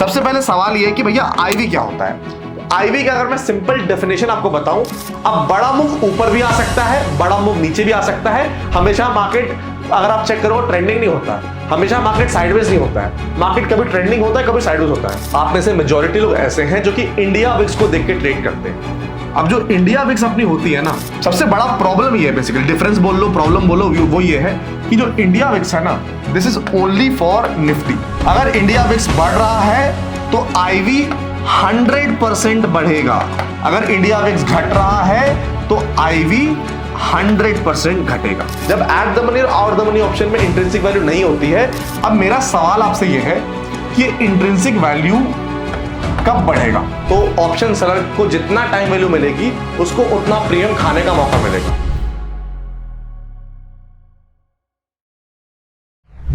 सबसे पहले सवाल ये है कि भैया आईवी क्या होता है। आईवी का अगर मैं सिंपल डेफिनेशन आपको बताऊं, अब बड़ा मूव ऊपर भी आ सकता है, बड़ा मूव नीचे भी आ सकता है। हमेशा मार्केट अगर आप चेक करो ट्रेंडिंग नहीं होता है, हमेशा मार्केट साइडवेज नहीं होता है। मार्केट कभी ट्रेंडिंग होता है, कभी साइडवेज होता है। आप में से मेजॉरिटी लोग ऐसे हैं जो कि इंडिया विक्स को देख के ट्रेड करते हैं। अब जो इंडिया विक्स अपनी होती है ना, सबसे बड़ा प्रॉब्लम ये है, बेसिकली डिफरेंस बोल लो, प्रॉब्लम बोलो, वो ये है कि जो इंडिया विक्स है ना, this is only for Nifty. अगर इंडिया विक्स बढ़ रहा है तो आईवी 100% बढ़ेगा। अगर इंडिया विक्स घट रहा है तो आईवी 100% घटेगा। जब एट द मनी और आउट द मनी ऑप्शन में इंट्रिंसिक वैल्यू नहीं होती है, अब मेरा सवाल आपसे यह है कि इंट्रिंसिक वैल्यू कब बढ़ेगा। तो ऑप्शन सेलर को जितना टाइम वैल्यू मिलेगी उसको उतना प्रीमियम खाने का मौका मिलेगा।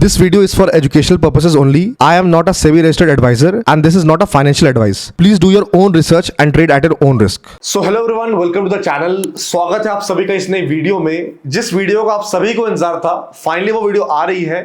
This video is for educational purposes only. I am not a SEBI registered advisor and this is not a financial advice. Please do your own research and trade at your own risk. So hello everyone, welcome to the channel. स्वागत है आप सभी का इस नई video में। जिस video का आप सभी को इंतजार था, फाइनली वो वीडियो आ रही है।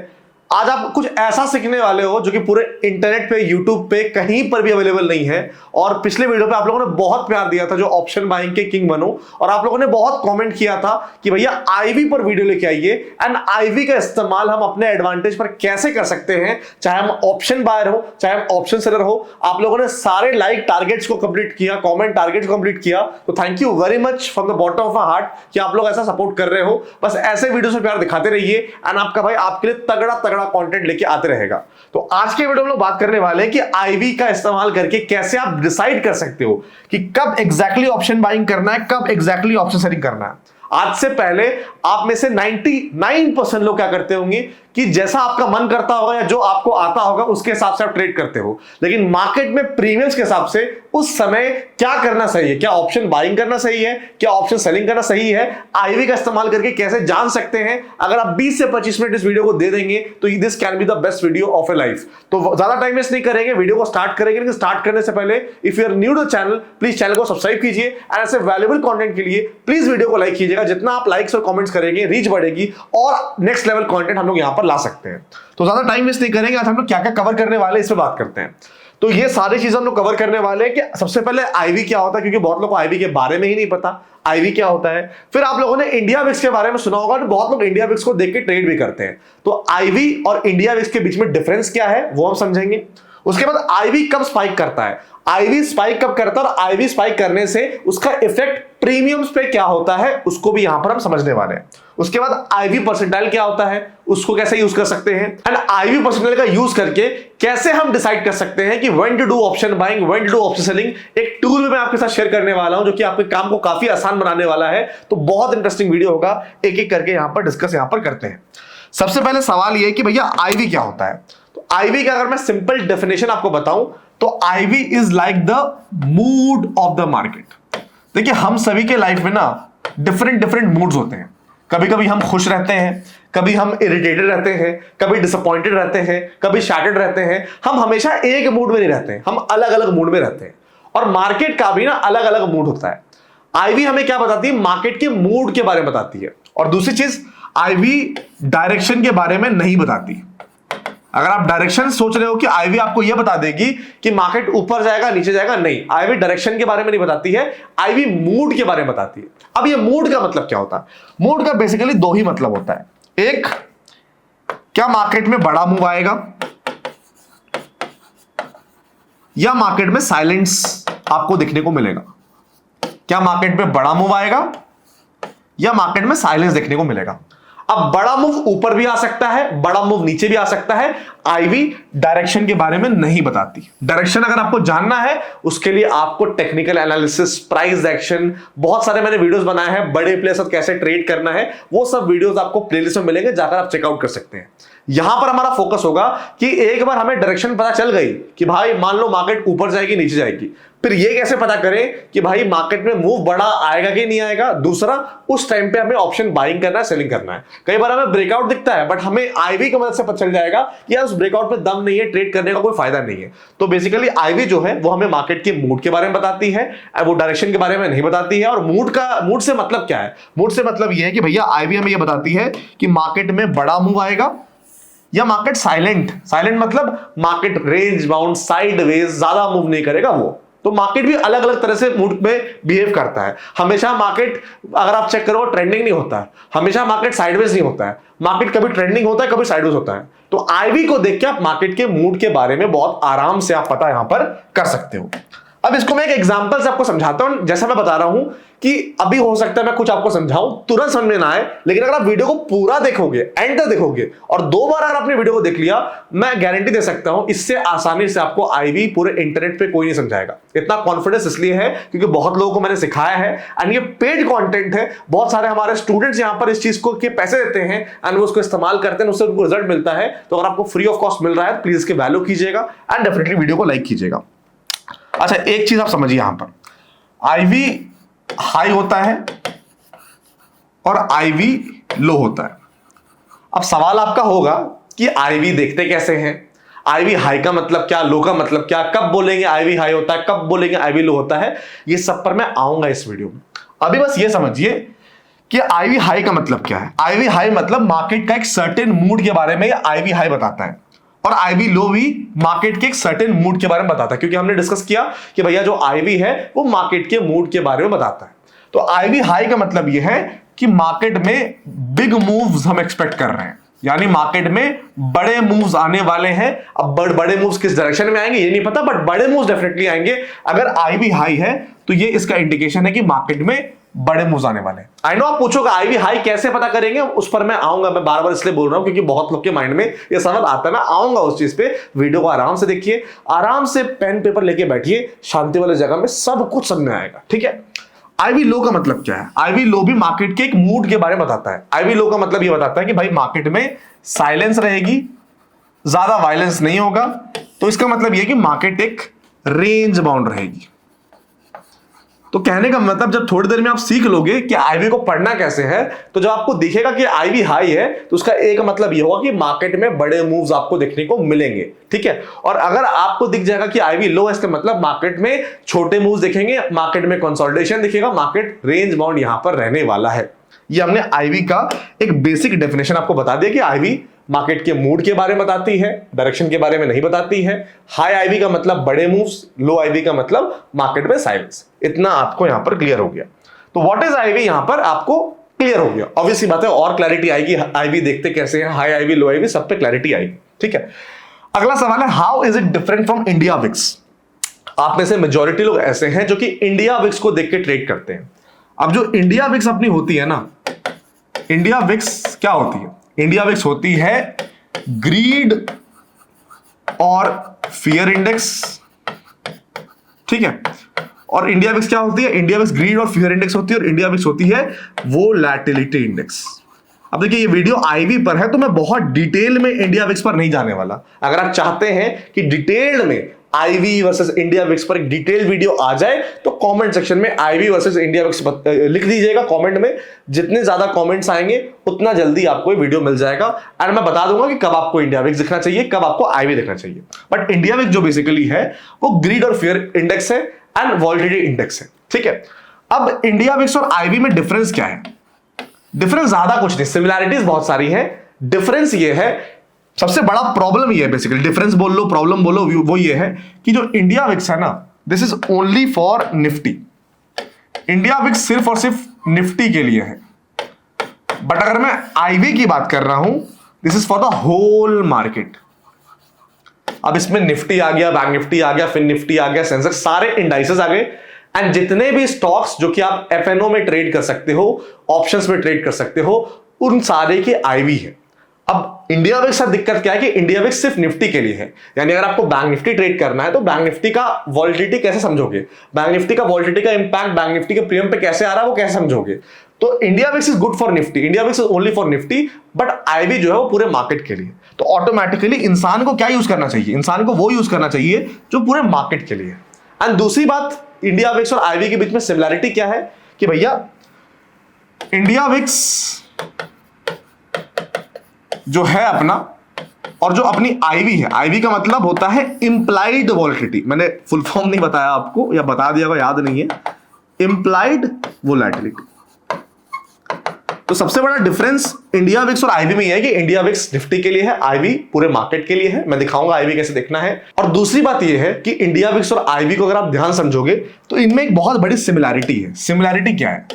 आज आप कुछ ऐसा सीखने वाले हो जो कि पूरे इंटरनेट पे, यूट्यूब पे कहीं पर भी अवेलेबल नहीं है। और पिछले वीडियो पे आप लोगों ने बहुत प्यार दिया था, जो ऑप्शन बाइंग के किंग बनो, और आप लोगों ने बहुत कमेंट किया था कि भैया आईवी पर वीडियो लेके आइए एंड आईवी का इस्तेमाल हम अपने एडवांटेज पर कैसे कर सकते हैं, चाहे हम ऑप्शन बायर हो, चाहे हम ऑप्शन सेलर हो। आप लोगों ने सारे लाइक टारगेट्स को कंप्लीट किया, कमेंट टारगेट्स को कंप्लीट किया, तो thank you very much from the bottom of my heart कि आप लोग ऐसा सपोर्ट कर रहे हो। बस ऐसे वीडियो से प्यार दिखाते रहिए एंड आपका भाई आपके लिए तगड़ा कंटेंट लेके आते रहेगा। तो आज के वीडियो में लोग बात करने वाले हैं कि आईवी का इस्तेमाल करके कैसे आप डिसाइड कर सकते हो कि कब एग्जैक्टली ऑप्शन बाइंग करना है, कब एग्जैक्टली ऑप्शन सेलिंग करना है। आज से पहले आप में से 99% लोग क्या करते होंगे कि जैसा आपका मन करता होगा या जो आपको आता होगा उसके हिसाब से आप ट्रेड करते हो। लेकिन मार्केट में प्रीमियम्स के हिसाब से उस समय क्या करना सही है, क्या ऑप्शन बाइंग करना सही है, क्या ऑप्शन सेलिंग करना सही है, आईवी का इस्तेमाल करके कैसे जान सकते हैं। अगर आप 20 से 25 मिनट इस वीडियो को दे देंगे तो this can be the best video of A life. तो ज्यादा टाइम वेस्ट नहीं करेंगे, वीडियो को स्टार्ट करेंगे। लेकिन स्टार्ट करने से पहले if you are new to the channel, please channel को सब्सक्राइब कीजिए एंड ऐसे वैल्यूएबल कंटेंट के लिए प्लीज वीडियो को लाइक कीजिएगा। जितना आप लाइक्स और कमेंट्स करेंगे रीच बढ़ेगी और नेक्स्ट लेवल कंटेंट हम लोग यहां पर ला सकते हैं। तो ज्यादा टाइम वेस्ट नहीं करेंगे। आज हम लोग क्या क्या कवर करने वाले हैं इस पे बात करते हैं। तो ये सारी चीजें हम लोग कवर करने वाले हैं कि सबसे पहले आईवी क्या होता है, क्योंकि बहुत लोगों को आईवी के बारे में ही नहीं पता आईवी क्या होता है। फिर आप लोगों ने इंडिया विक्स के बारे में सुना होगा, तो बहुत लोग इंडिया विक्स को देख के ट्रेड भी करते हैं। तो आईवी और इंडिया विक्स के बीच में डिफरेंस क्या है वो हम समझेंगे। उसके बाद आईवी कब स्पाइक करता है, आईवी स्पाइक कब करता है और आईवी स्पाइक करने से उसका इफेक्ट प्रीमियम्स पे क्या होता है उसको भी यहां पर हम समझने वाले हैं। उसके बाद आईवी परसेंटाइल क्या होता है, उसको कैसे यूज कर सकते हैं एंड आईवी परसेंटाइल का यूज करके कैसे हम डिसाइड कर सकते हैं कि when to do option buying, when to do option selling. एक टूल मैं आपके साथ शेयर करने वाला हूं जो कि आपके काम को काफी आसान बनाने वाला है। तो बहुत इंटरेस्टिंग वीडियो होगा, एक एक करके यहां पर डिस्कस यहां पर करते हैं। सबसे पहले सवाल यह है कि भैया आईवी क्या होता है। तो आईवी का अगर मैं सिंपल डेफिनेशन आपको बताऊं तो IV is like the mood of the market. देखिए हम सभी के लाइफ में ना डिफरेंट मूड्स होते हैं। कभी कभी हम खुश रहते हैं, कभी हम इरिटेटेड रहते हैं, कभी डिसअपॉइंटेड रहते हैं, कभी शैटर्ड रहते हैं। हम हमेशा एक मूड में नहीं रहते हैं, हम अलग अलग मूड में रहते हैं। और मार्केट का भी ना अलग अलग मूड होता है। आईवी हमें क्या बताती है, मार्केट के मूड के बारे में बताती है। और दूसरी चीज आईवी डायरेक्शन के बारे में नहीं बताती। अगर आप डायरेक्शन सोच रहे हो कि आईवी आपको यह बता देगी कि मार्केट ऊपर जाएगा नीचे जाएगा, नहीं, आईवी डायरेक्शन के बारे में नहीं बताती है, आईवी मूड के बारे में बताती है। अब ये मूड का मतलब क्या होता है, मूड का बेसिकली दो ही मतलब होता है। एक, क्या मार्केट में बड़ा मूव आएगा या मार्केट में साइलेंस आपको देखने को मिलेगा। क्या मार्केट में बड़ा मूव आएगा या मार्केट में साइलेंस देखने को मिलेगा। अब बड़ा मूव ऊपर भी आ सकता है, बड़ा मूव नीचे भी आ सकता है। आईवी डायरेक्शन के बारे में नहीं बताती। डायरेक्शन अगर आपको जानना है उसके लिए आपको टेक्निकल एनालिसिस, प्राइस एक्शन, बहुत सारे मैंने वीडियोस बनाए हैं, बड़े प्लेयर साथ कैसे ट्रेड करना है, वो सब वीडियोस आपको प्लेलिस्ट में मिलेंगे, जाकर आप चेकआउट कर सकते हैं। यहां पर हमारा फोकस होगा कि एक बार हमें डायरेक्शन पता चल गई कि भाई मान लो मार्केट ऊपर जाएगी नीचे जाएगी, फिर ये कैसे पता करें कि भाई मार्केट में मूव बड़ा आएगा कि नहीं आएगा। दूसरा, उस टाइम पे हमें ऑप्शन बाइंग करना है, सेलिंग करना है। कई बार हमें ब्रेकआउट दिखता है बट हमें आईवी की मदद से पता चल जाएगा कि यार उस ब्रेकआउट पे दम नहीं है, ट्रेड करने का कोई फायदा नहीं है। तो बेसिकली आईवी जो है वो हमें मार्केट के मूड के बारे में बताती है, वो डायरेक्शन के बारे में नहीं बताती है। और मूड से मतलब क्या है, मूड से मतलब ये है कि भैया आईवी हमें ये बताती है कि मार्केट में बड़ा मूव आएगा या मार्केट साइलेंट, साइलेंट मतलब मार्केट रेंज बाउंड साइडवेज ज्यादा मूव नहीं करेगा वो। तो मार्केट भी अलग अलग तरह से मूड में बिहेव करता है। हमेशा मार्केट अगर आप चेक करो ट्रेंडिंग नहीं होता है, हमेशा मार्केट साइडवेज नहीं होता है, मार्केट कभी ट्रेंडिंग होता है कभी साइडवेज होता है। तो आईवी को देख के आप मार्केट के मूड के बारे में बहुत आराम से आप पता यहां पर कर सकते हो। अब इसको मैं एक एग्जांपल से आपको समझाता हूं। जैसा मैं बता रहा हूं कि अभी हो सकता है मैं कुछ आपको समझाऊं तुरंत समझ में ना आए, लेकिन अगर आप वीडियो को पूरा देखोगे, एंड तक देखोगे और 2 बार अगर आपने वीडियो को देख लिया, मैं गारंटी दे सकता हूं इससे आसानी से आपको आईवी पूरे इंटरनेट पे कोई नहीं समझाएगा। इतना कॉन्फिडेंस इसलिए है क्योंकि बहुत लोगों को मैंने सिखाया है एंड ये पेड कंटेंट है। बहुत सारे हमारे स्टूडेंट्स यहां पर इस चीज को के पैसे देते हैं एंड वो उसको इस्तेमाल करते हैं, उससे उनको रिजल्ट मिलता है। तो अगर आपको फ्री ऑफ कॉस्ट मिल रहा है प्लीज इसकी वैल्यू कीजिएगा एंड डेफिनेटली वीडियो को लाइक कीजिएगा। अच्छा, एक चीज आप समझिए, यहां पर आईवी हाई होता है और आईवी लो होता है। अब सवाल आपका होगा कि आईवी देखते कैसे हैं, आईवी हाई का मतलब क्या, लो का मतलब क्या, कब बोलेंगे आईवी हाई होता है, कब बोलेंगे आईवी लो होता है, ये सब पर मैं आऊंगा इस वीडियो में। अभी बस ये समझिए कि आईवी हाई का मतलब क्या है। आईवी हाई मतलब मार्केट का एक सर्टेन मूड के बारे में आईवी हाई बताता है, और आईवी लो भी मार्केट के एक सर्टेन मूड के बारे में बताता है, क्योंकि हमने डिस्कस किया कि भैया जो आईवी है वो मार्केट के मूड के बारे में बताता है। तो आईवी हाई का मतलब यह है कि मार्केट में बिग मूव्स हम एक्सपेक्ट कर रहे हैं, यानी मार्केट में बड़े मूव्स आने वाले हैं। अब बड़े मूव्स किस डायरेक्शन में आएंगे ये नहीं पता, बट बड़े मूव्स डेफिनेटली आएंगे। अगर आईवी हाई है तो ये इसका इंडिकेशन है कि मार्केट में बड़े मूव्स आने वाले हैं। आई नो आप पूछोगे आईवी हाई कैसे पता करेंगे, उस पर मैं आऊंगा। मैं बार बार इसलिए बोल रहा हूं क्योंकि बहुत लोग के माइंड में ये सवाल आता है, मैं आऊंगा उस चीज पे। वीडियो को आराम से देखिए, आराम से पेन पेपर लेके बैठिए, शांति वाले जगह में, सब कुछ समझ में आएगा, ठीक है। आईवी लो का मतलब क्या है? आईवी लो भी मार्केट के एक मूड के बारे में बताता है। आईवी लो का मतलब ये बताता है कि भाई मार्केट में साइलेंस रहेगी, ज्यादा वायलेंस नहीं होगा। तो इसका मतलब ये कि मार्केट एक रेंज बाउंड रहेगी। तो कहने का मतलब जब थोड़ी देर में आप सीख लोगे कि आईवी को पढ़ना कैसे है, तो जब आपको दिखेगा कि आईवी हाई है तो उसका एक मतलब ये होगा कि मार्केट में बड़े मूव्स आपको देखने को मिलेंगे, ठीक है। और अगर आपको दिख जाएगा कि आईवी लो है, इसका मतलब मार्केट में छोटे मूव्स दिखेंगे, मार्केट में कंसोलिडेशन दिखेगा, मार्केट रेंज बाउंड यहां पर रहने वाला है। ये हमने आईवी का एक बेसिक डेफिनेशन आपको बता दिया कि आईवी मार्केट के मूड के बारे में बताती है, डायरेक्शन के बारे में नहीं बताती है। हाई आईवी का मतलब बड़े मूव्स, लो आईवी का मतलब मार्केट में साइलेंस। इतना आपको यहां पर क्लियर हो गया। तो व्हाट इज आईवी यहां पर आपको क्लियर हो गया। ऑब्वियसली बात है और क्लैरिटी आएगी, आईवी देखते कैसे हैं, हाई आईवी लो आईवी सब पे क्लैरिटी आएगी, ठीक है। अगला सवाल है how is it different from India VIX. आप में से मेजॉरिटी लोग ऐसे हैं जो कि इंडिया विक्स को देख के ट्रेड करते हैं। अब जो इंडिया विक्स अपनी होती है ना, इंडिया विक्स क्या होती है? इंडिया विक्स होती है ग्रीड और फियर इंडेक्स, ठीक है। और इंडिया विक्स क्या होती है? इंडिया विक्स ग्रीड और फियर इंडेक्स होती है, और इंडिया विक्स होती है वोलैटिलिटी इंडेक्स। अब देखिए ये वीडियो आईवी पर है तो मैं बहुत डिटेल में इंडिया विक्स पर नहीं जाने वाला। अगर आप चाहते हैं कि डिटेल में आईवी वर्सेस इंडिया विक्स पर एक डिटेल वीडियो आ जाए तो कमेंट सेक्शन में आईवी वर्सेस इंडिया विक्स लिख दीजिएगा कमेंट में। जितने ज्यादा कमेंट्स आएंगे उतना जल्दी आपको ये वीडियो मिल जाएगा एंड मैं बता दूंगा कि कब आपको इंडिया विक्स दिखना चाहिए, कब आपको आईवी दिखना चाहिए। बट इंडिया विक्स जो बेसिकली है वो ग्रीड और फियर इंडेक्स है एंड वोलेटिलिटी इंडेक्स है, ठीक है। अब इंडिया विक्स और आईवी में डिफरेंस क्या है? डिफरेंस ज्यादा कुछ नहीं, सिमिलैरिटीज बहुत सारी है। डिफरेंस ये है, सबसे बड़ा प्रॉब्लम ये है, बेसिकली डिफरेंस बोल लो प्रॉब्लम बोलो, वो ये है कि जो इंडिया विक्स है ना, this is only for Nifty. India Vicks सिर्फ और सिर्फ निफ्टी के लिए है। बट अगर मैं आईवी की बात कर रहा हूं, this is for the whole market. अब इसमें निफ्टी आ गया, बैंक निफ्टी आ गया, फिन निफ्टी आ गया, सेंसेक्स, सारे इंडाइसेस आ गए एंड जितने भी स्टॉक्स जो कि आप एफएनओ में ट्रेड कर सकते हो, ऑप्शंस में ट्रेड कर सकते हो, उन सारे के आईवी है। अब इंडिया विक्स का दिक्कत क्या है कि इंडिया विक्स सिर्फ निफ्टी के लिए है। यानी अगर आपको बैंक निफ्टी ट्रेड करना है तो बैंक निफ्टी का वोलेटिलिटी कैसे समझोगे, बैंक निफ्टी का वोलेटिलिटी का इंपैक्ट बैंक निफ्टी के प्रीमियम पे कैसे आ रहा है वो कैसे समझोगे। तो India VIX is good for Nifty, India VIX is only for Nifty, but IV जो है वो पूरे मार्केट के लिए। तो ऑटोमेटिकली इंसान को क्या यूज करना चाहिए? इंसान को वो यूज करना चाहिए जो पूरे मार्केट के लिए। एंड दूसरी बात, इंडिया विक्स और आईवी के बीच में सिमिलैरिटी क्या है कि भैया इंडिया विक्स जो है अपना और जो अपनी आईवी है, आईवी का मतलब होता है इंप्लाइड वोलेटिलिटी। मैंने फुल फॉर्म नहीं बताया आपको या बता दिया याद नहीं है, इंप्लाइड वोलेटिलिटी। तो सबसे बड़ा डिफरेंस इंडिया विक्स और आईवी में यह है कि इंडिया विक्स निफ्टी के लिए है, आईवी पूरे मार्केट के लिए है। मैं दिखाऊंगा आईवी कैसे देखना है। और दूसरी बात यह है कि इंडिया विक्स और आईवी को अगर आप ध्यान समझोगे तो इनमें एक बहुत बड़ी सिमिलैरिटी है। सिमिलैरिटी क्या है?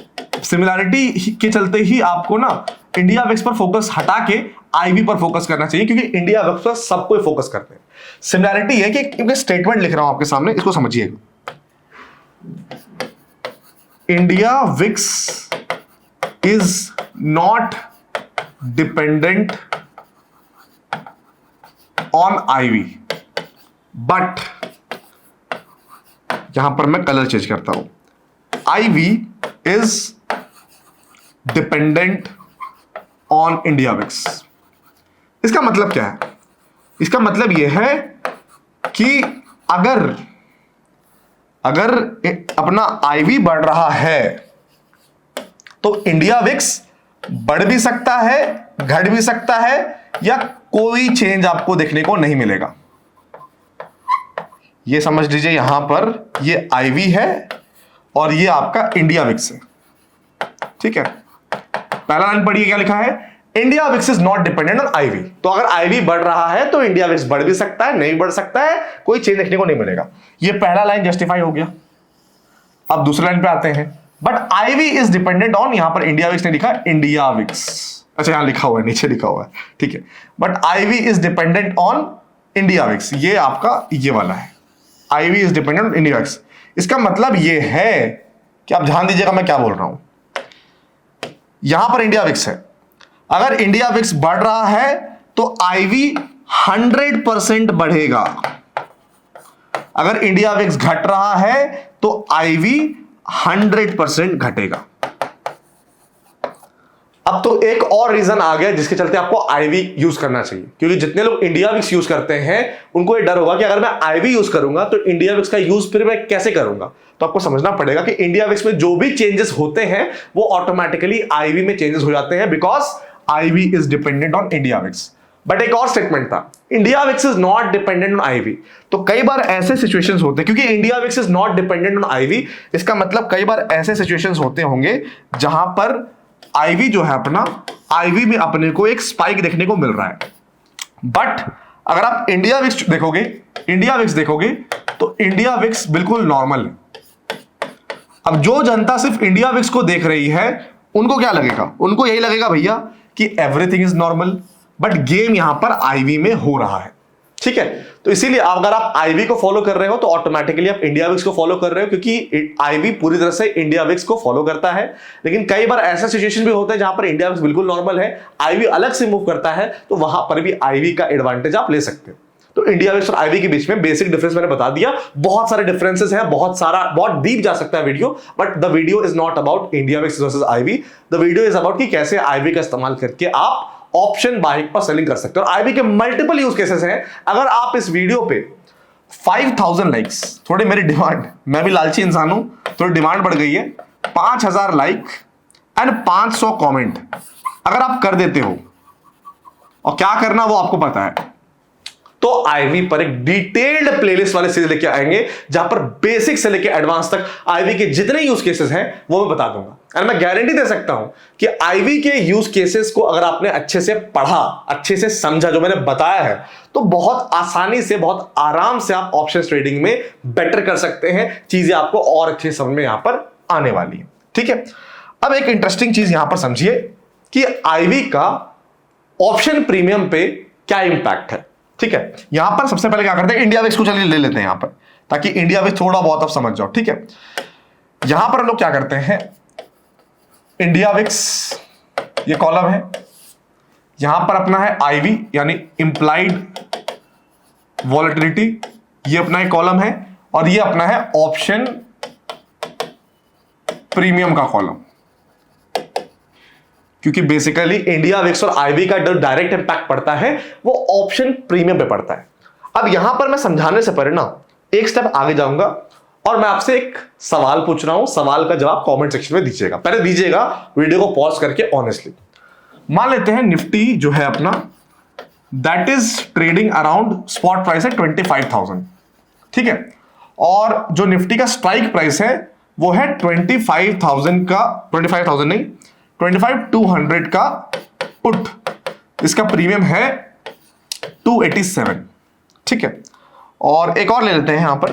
सिमिलैरिटी के चलते ही आपको ना इंडिया विक्स पर फोकस हटा के आईवी पर फोकस करना चाहिए, क्योंकि इंडिया विक्स पर सब कोई फोकस करते हैं। सिमिलैरिटी है कि स्टेटमेंट लिख रहा हूं आपके सामने, इसको समझिएगा। India VIX is not dependent on IV, but यहां पर मैं कलर चेंज करता हूं, IV is dependent on India VIX. इसका मतलब क्या है? इसका मतलब यह है कि अगर अपना आईवी बढ़ रहा है तो इंडिया विक्स बढ़ भी सकता है, घट भी सकता है, या कोई चेंज आपको देखने को नहीं मिलेगा। ये समझ लीजिए, यहां पर ये आईवी है और ये आपका इंडिया विक्स है। ठीक है, पहला लाइन पढ़िए, क्या लिखा है? India VIX is not dependent on IV. तो अगर आईवी बढ़ रहा है तो इंडिया विक्स बढ़ भी सकता है, नहीं बढ़ सकता है, कोई चेंज देखने को नहीं मिलेगा। ये पहला लाइन जस्टिफाई हो गया। अब दूसरी लाइन पे आते हैं, but IV is dependent on, यहां पर इंडिया विक्स ने लिखा इंडिया विक्स, अच्छा यहां लिखा हुआ है, नीचे लिखा हुआ है, ठीक है, but IV is dependent on India VIX, ये आपका ये वाला है, IV is dependent on India VIX. इसका मतलब ये है कि आप ध्यान दीजिएगा मैं क्या बोल रहा हूं। यहां पर इंडिया विक्स है, अगर इंडिया विक्स बढ़ रहा है तो आईवी 100% बढ़ेगा, अगर इंडिया विक्स घट रहा है तो आईवी 100% घटेगा। अब तो एक और रीजन आ गया जिसके चलते आपको आईवी यूज करना चाहिए, क्योंकि जितने लोग इंडिया विक्स यूज करते हैं उनको ये डर होगा कि अगर मैं आईवी यूज करूंगा तो इंडिया विक्स का यूज फिर मैं कैसे करूंगा। तो आपको समझना पड़ेगा कि इंडिया विक्स में जो भी चेंजेस होते हैं वो ऑटोमेटिकली आईवी में चेंजेस हो जाते हैं, because IV is dependent on India VIX. But एक और स्टेटमेंट था, India VIX is not dependent on IV. तो कई बार ऐसे सिचुएशंस होते हैं, क्योंकि India VIX is not dependent on IV, इसका मतलब कई बार ऐसे सिचुएशंस होते होंगे जहां पर आईवी जो है अपना, आईवी में अपने को एक स्पाइक देखने को मिल रहा है। बट अगर आप इंडिया विक्स देखोगे तो इंडिया विक्स बिल्कुल नॉर्मल है। अब जो जनता सिर्फ इंडिया विक्स को देख रही है उनको क्या लगेगा? उनको यही लगेगा भैया कि everything is normal, but game यहां पर आईवी में हो रहा है। ठीक है, तो इसीलिए अगर आप आईवी को फॉलो कर रहे हो तो ऑटोमेटिकली आप इंडिया विक्स को फॉलो कर रहे हो, क्योंकि आईवी पूरी तरह से इंडिया विक्स को फॉलो करता है। लेकिन कई बार ऐसा सिचुएशन भी होता है जहां पर इंडिया विक्स बिल्कुल नॉर्मल है, आईवी अलग से मूव करता है, तो वहां पर भी आईवी का एडवांटेज आप ले सकते हो। तो इंडिया विक्स और आईवी के बीच में बेसिक डिफरेंस मैंने बता दिया। बहुत सारे डिफरेंसेस हैं, बहुत डीप जा सकता है video, but the video is not about India VIX versus IV. The video is about कि कैसे आईवी का इस्तेमाल करके आप ऑप्शन बाइंग पर सेलिंग कर सकते हो। और आईवी के मल्टीपल यूज केसेस हैं। अगर आप इस वीडियो पे 5000 लाइक्स, थोड़ी मेरी डिमांड, मैं भी लालची इंसान हूं, थोड़ी डिमांड बढ़ गई है, 5000 लाइक एंड 500 कमेंट अगर आप कर देते हो, और क्या करना वो आपको पता है, तो आईवी पर एक डिटेल्ड प्लेलिस्ट वाले सीरीज लेके आएंगे जहां पर बेसिक से लेके एडवांस तक आईवी के जितने यूज केसेस हैं वो मैं बता दूंगा। और मैं गारंटी दे सकता हूं कि आईवी के यूज केसेस को अगर आपने अच्छे से पढ़ा, अच्छे से समझा, जो मैंने बताया है, तो बहुत आसानी से, बहुत आराम से आप ऑप्शन ट्रेडिंग में बेटर कर सकते हैं। चीजें आपको और अच्छे समझ में यहां पर आने वाली है। ठीक है, अब एक इंटरेस्टिंग चीज यहां पर समझिए कि आईवी का ऑप्शन प्रीमियम पे क्या इंपैक्ट है। ठीक है, यहां पर सबसे पहले क्या करते हैं, इंडिया विक्स को चलिए ले लेते हैं यहां पर, ताकि इंडिया विक्स थोड़ा बहुत आप समझ जाओ। ठीक है, यहां पर हम लोग क्या करते हैं, इंडिया विक्स ये कॉलम है, यहां पर अपना है आईवी यानी इंप्लाइड वॉलेटिलिटी, ये अपना एक कॉलम है, और ये अपना है ऑप्शन प्रीमियम का कॉलम, क्योंकि बेसिकली इंडिया विक्स और आईवी का जो डायरेक्ट इंपैक्ट पड़ता है वो ऑप्शन प्रीमियम पे पड़ता है। अब यहां पर मैं समझाने से पहले ना एक स्टेप आगे जाऊंगा और मैं आपसे एक सवाल पूछ रहा हूं, सवाल का जवाब कमेंट सेक्शन में दीजिएगा। पहले दीजिएगा वीडियो को पॉज करके ऑनेस्टली। मान लेते हैं निफ्टी जो है अपना, that is trading around, spot price है 25,000, ठीक है, और जो निफ्टी का स्ट्राइक प्राइस है वो है 25,000 का, 25,000 नहीं, 25,200 का पुट, इसका प्रीमियम है 287, ठीक है। और एक और ले लेते हैं यहां पर,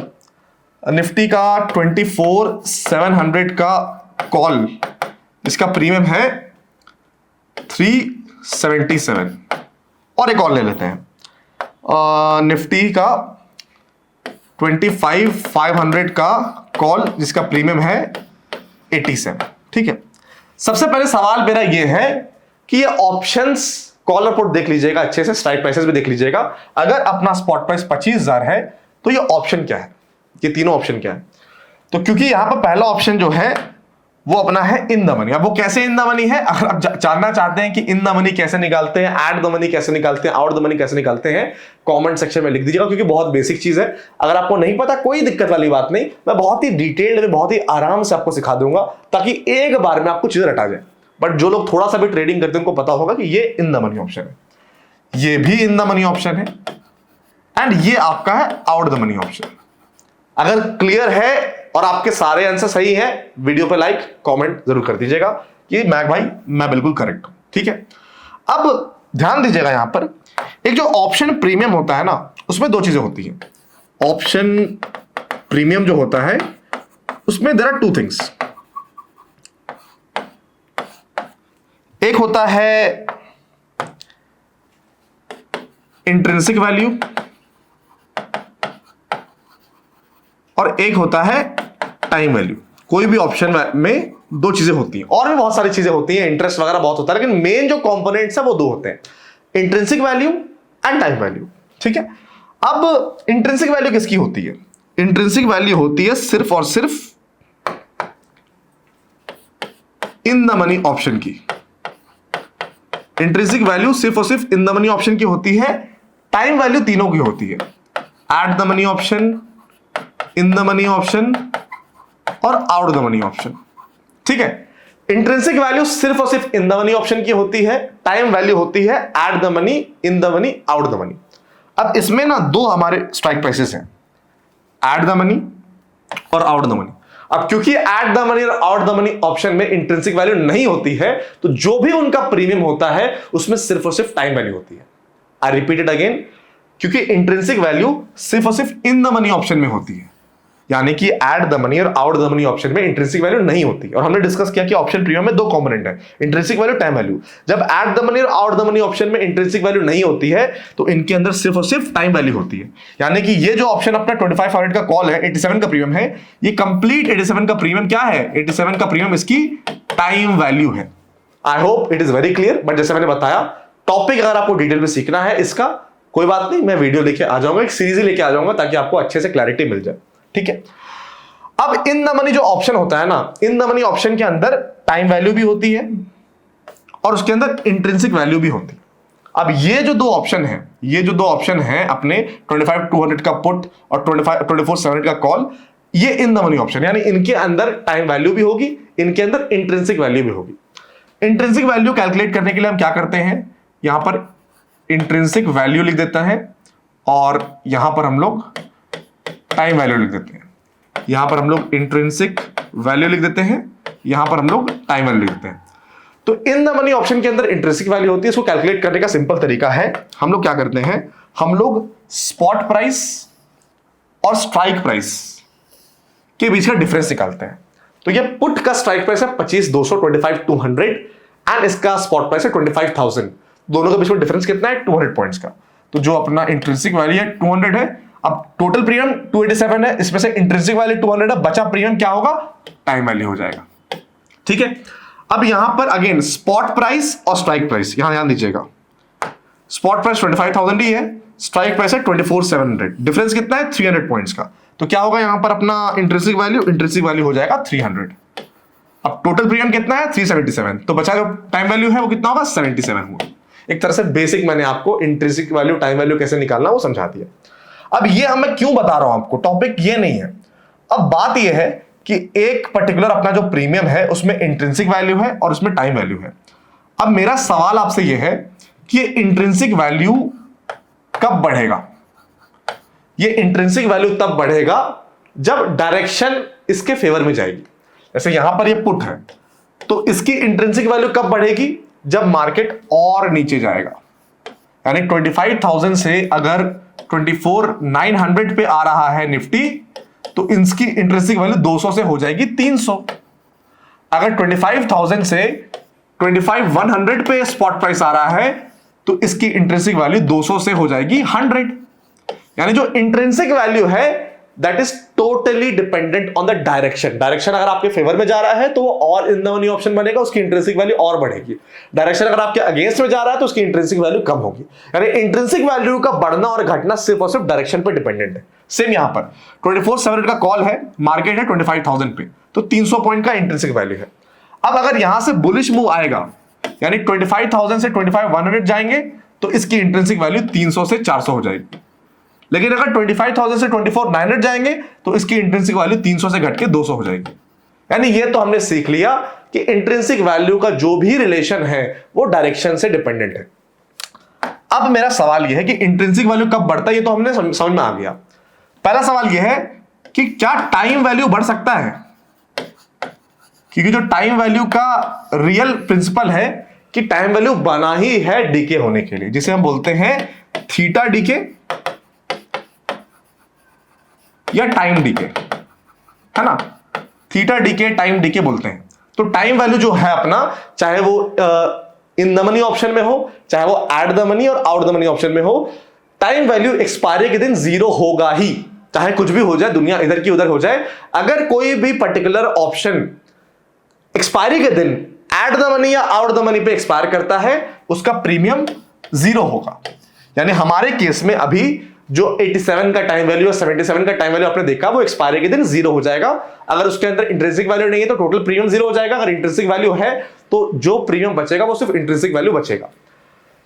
निफ्टी का 24,700 का कॉल, इसका प्रीमियम है 377। और एक और ले लेते हैं, निफ्टी का 25,500 का कॉल, जिसका प्रीमियम है 87, ठीक है। सबसे पहले सवाल मेरा यह है कि ये ऑप्शंस कॉल और पुट देख लीजिएगा अच्छे से, स्ट्राइक प्राइसेस भी देख लीजिएगा। अगर अपना स्पॉट प्राइस 25,000 है तो ये ऑप्शन क्या है, ये तीनों ऑप्शन क्या है? तो क्योंकि यहां पर पहला ऑप्शन जो है वो अपना है इन द मनी। अब वो कैसे इन द मनी है, अगर आप जानना चाहते हैं कि इन द मनी कैसे निकालते हैं, एट द मनी कैसे निकालते हैं, आउट द मनी कैसे निकालते हैं, कमेंट सेक्शन में लिख दीजिएगा, क्योंकि बहुत बेसिक चीज है। अगर आपको नहीं पता कोई दिक्कत वाली बात नहीं, मैं बहुत ही डिटेल्ड में बहुत ही आराम से आपको सिखा दूंगा, ताकि एक बार में आपको चीजें रटा जाए। बट जो लोग थोड़ा सा भी ट्रेडिंग करते हैं उनको पता होगा कि ये इन द मनी ऑप्शन है, ये भी इन द मनी ऑप्शन है, एंड ये आपका है आउट द मनी ऑप्शन। अगर क्लियर है और आपके सारे आंसर सही हैं, वीडियो पे लाइक कमेंट जरूर कर दीजिएगा कि मैक भाई मैं बिल्कुल करेक्ट हूं, ठीक है। अब ध्यान दीजिएगा, यहां पर एक जो ऑप्शन प्रीमियम होता है ना, उसमें दो चीजें होती हैं। ऑप्शन प्रीमियम जो होता है उसमें देयर आर टू थिंग्स। एक होता है इंट्रिंसिक वैल्यू और एक होता है टाइम वैल्यू। कोई भी ऑप्शन में दो चीजें होती हैं, और भी बहुत सारी चीजें होती हैं, इंटरेस्ट वगैरह बहुत होता है, लेकिन मेन जो कंपोनेंट्स है वो दो होते हैं, intrinsic value and time value, ठीक है। अब इंट्रिंसिक वैल्यू किसकी होती है? इंट्रिंसिक वैल्यू होती है सिर्फ और सिर्फ इन द मनी ऑप्शन की। इंट्रिंसिक वैल्यू सिर्फ और सिर्फ इन द मनी ऑप्शन की होती है, टाइम वैल्यू तीनों की होती है, at the money option, in the money option और आउट द मनी ऑप्शन, ठीक है। इंट्रिंसिक वैल्यू सिर्फ और सिर्फ इन द मनी ऑप्शन की होती है, टाइम वैल्यू होती है at the money, in the money, out the money. अब इसमें ना दो हमारे स्ट्राइक प्राइसेस हैं, एट द मनी और आउट द मनी। अब क्योंकि एट द मनी और आउट द मनी ऑप्शन में इंट्रिंसिक वैल्यू नहीं होती है, तो जो भी उनका प्रीमियम होता है उसमें सिर्फ और सिर्फ टाइम वैल्यू होती है। आई रिपीट इट अगेन, क्योंकि इंट्रिंसिक वैल्यू सिर्फ और सिर्फ इन द मनी ऑप्शन में होती है, यानी कि एट द मनी और आउट द मनी ऑप्शन में इंट्रिंसिक वैल्यू नहीं होती। और हमने डिस्कस किया कि ऑप्शन प्रीमियम में दो कंपोनेंट है, इंट्रिंसिक वैल्यू, टाइम वैल्यू। जब एट द मनी और आउट द मनी ऑप्शन में इंट्रिंसिक वैल्यू नहीं होती है, तो इनके अंदर सिर्फ और सिर्फ टाइम वैल्यू होती है। यानी कि ये जो ऑप्शन अपना 2500 का कॉल है, 87 का प्रीमियम है, ये कंप्लीट 87 का प्रीमियम क्या है? 87 का प्रीमियम इसकी टाइम वैल्यू है। I hope it is very clear. But जैसे मैंने बताया, टॉपिक अगर आपको डिटेल में सीखना है इसका, कोई बात नहीं, मैं वीडियो लेके आ जाऊंगा, एक सीरीज लेके आ जाऊंगा, ताकि आपको अच्छे से क्लैरिटी मिल जाए, ठीक है। अब इन द मनी जो ऑप्शन होता है ना, इन द मनी ऑप्शन के अंदर टाइम वैल्यू भी होती है और उसके अंदर इंट्रिंसिक वैल्यू भी होती है। अब ये जो दो ऑप्शन है, ये जो दो ऑप्शन है अपने 25,200 का पुट और 24,700 का कॉल, ये इन द मनी ऑप्शन, यानी इनके अंदर टाइम वैल्यू भी होगी, इनके अंदर इंट्रिंसिक वैल्यू भी होगी। इंट्रिंसिक वैल्यू कैलकुलेट करने के लिए हम क्या करते हैं, यहां पर इंट्रिंसिक वैल्यू लिख देता है और यहां पर हम लोग टाइम वैल्यू लिख देते हैं। यहां पर हम लोग इंट्रिंसिक वैल्यू लिख देते हैं, यहां पर हम लोग टाइम वैल्यू लिख देते हैं। तो इन द मनी ऑप्शन के अंदर इंट्रिंसिक वैल्यू होती है। इसको कैलकुलेट करने का सिंपल तरीका है, हम लोग क्या करते हैं, हम लोग स्पॉट प्राइस और स्ट्राइक प्राइस के बीच का डिफरेंस निकालते हैं। तो ये पुट का स्ट्राइक प्राइस है 25,200, 25,200 एंड इसका स्पॉट प्राइस है 25,000। दोनों के बीच में डिफरेंस कितना है? 200 पॉइंट्स का। तो जो अपना इंट्रिंसिक वैल्यू है 200 है, अब टोटल प्रीमियम 287 है, इसमें से इंट्रिंसिक वैल्यू 200 है, बचा प्रीमियम क्या होगा? टाइम वैल्यू हो जाएगा, ठीक है। अब यहां पर अगेन स्पॉट प्राइस और स्ट्राइक प्राइस, यहां ध्यान दीजिएगा, स्पॉट प्राइस 25,000 ही है, स्ट्राइक प्राइस है 24,700, डिफरेंस कितना है? 300 पॉइंट्स का। तो क्या होगा यहां पर अपना इंट्रिंसिक वैल्यू हो जाएगा 300। अब टोटल प्रीमियम कितना है? 377, तो बचा जो टाइम वैल्यू है वो कितना होगा? 77 हुआ। एक तरह से बेसिक मैंने आपको इंट्रिंसिक वैल्यू, टाइम वैल्यू कैसे निकालना वो समझा दिया। अब ये मैं क्यों बता रहा हूं आपको, टॉपिक ये नहीं है। अब बात ये है कि एक पर्टिकुलर अपना जो प्रीमियम है उसमें इंट्रिंसिक वैल्यू है और उसमें टाइम वैल्यू है। अब मेरा सवाल आपसे ये है कि ये इंट्रिंसिक वैल्यू कब बढ़ेगा? ये इंट्रिंसिक वैल्यू तब बढ़ेगा जब डायरेक्शन इसके फेवर में जाएगी। जैसे यहां पर ये पुट है, तो इसकी इंट्रिंसिक वैल्यू कब बढ़ेगी? जब मार्केट और नीचे जाएगा, यानी 25,000 से अगर 24,900 पे आ रहा है निफ्टी, तो इसकी इंट्रिंसिक वैल्यू 200 से हो जाएगी 300। अगर 25,000 से 25,100 पे स्पॉट प्राइस आ रहा है, तो इसकी इंट्रिंसिक वैल्यू 200 से हो जाएगी 100। यानी जो इंट्रिंसिक वैल्यू है that is totally dependent on the direction. Direction अगर आपके फेवर में जा रहा है तो वो और इन द मनी ऑप्शन बनेगा, उसकी इंट्रिंसिक वैल्यू और बढ़ेगी। डायरेक्शन अगर आपके अगेंस्ट में जा रहा है तो उसकी इंट्रिंसिक वैल्यू कम होगी। यानी इंट्रिंसिक वैल्यू का बढ़ना और घटना सिर्फ और सिर्फ डायरेक्शन पर डिपेंडेंट है। सेम यहां पर 24/7 का कॉल है, मार्केट है 25,000 पे, तो 300 पॉइंट का इंट्रिंसिक वैल्यू है। अब अगर यहां से बुलिश मूव आएगा, यानी 25,000 से 25,100 जाएंगे, तो इसकी इंट्रिंसिक वैल्यू 300 से 400 हो जाएगी। लेकिन अगर 25,000 से 24,900 जाएंगे, तो इसकी इंट्रिंसिक वैल्यू 300 से घट के 200 हो जाएगी। यानी ये तो हमने सीख लिया कि इंट्रिंसिक वैल्यू का जो भी रिलेशन है वो डायरेक्शन से डिपेंडेंट है। अब मेरा सवाल यह है कि इंट्रिंसिक वैल्यू कब बढ़ता है, ये तो हमने समझ में आ गया। पहला सवाल यह है कि क्या टाइम वैल्यू बढ़ सकता है? क्योंकि जो टाइम वैल्यू का रियल प्रिंसिपल है कि टाइम वैल्यू बना ही है डीके होने के लिए, जिसे हम बोलते हैं थीटा डीके या टाइम डीके, है ना। थीटा डीके, टाइम डीके बोलते हैं। तो टाइम वैल्यू जो है अपना, चाहे वो इन द मनी ऑप्शन में हो, चाहे वो एट द मनी और आउट द मनी ऑप्शन में हो, टाइम वैल्यू एक्सपायरी के दिन जीरो होगा ही, चाहे कुछ भी हो जाए, दुनिया इधर की उधर हो जाए। अगर कोई भी पर्टिकुलर ऑप्शन एक्सपायरी के दिन एट द मनी या आउट द मनी पे एक्सपायर करता है, उसका प्रीमियम जीरो होगा। यानी हमारे केस में अभी जो 87 का टाइम वैल्यू और 77 का टाइम वैल्यू आपने देखा, वो एक्सपायरी के दिन जीरो हो जाएगा। अगर उसके अंदर इंट्रिंसिक वैल्यू नहीं है तो टोटल प्रीमियम जीरो हो जाएगा। अगर इंट्रिंसिक वैल्यू है तो जो प्रीमियम बचेगा वो सिर्फ इंट्रिंसिक वैल्यू बचेगा।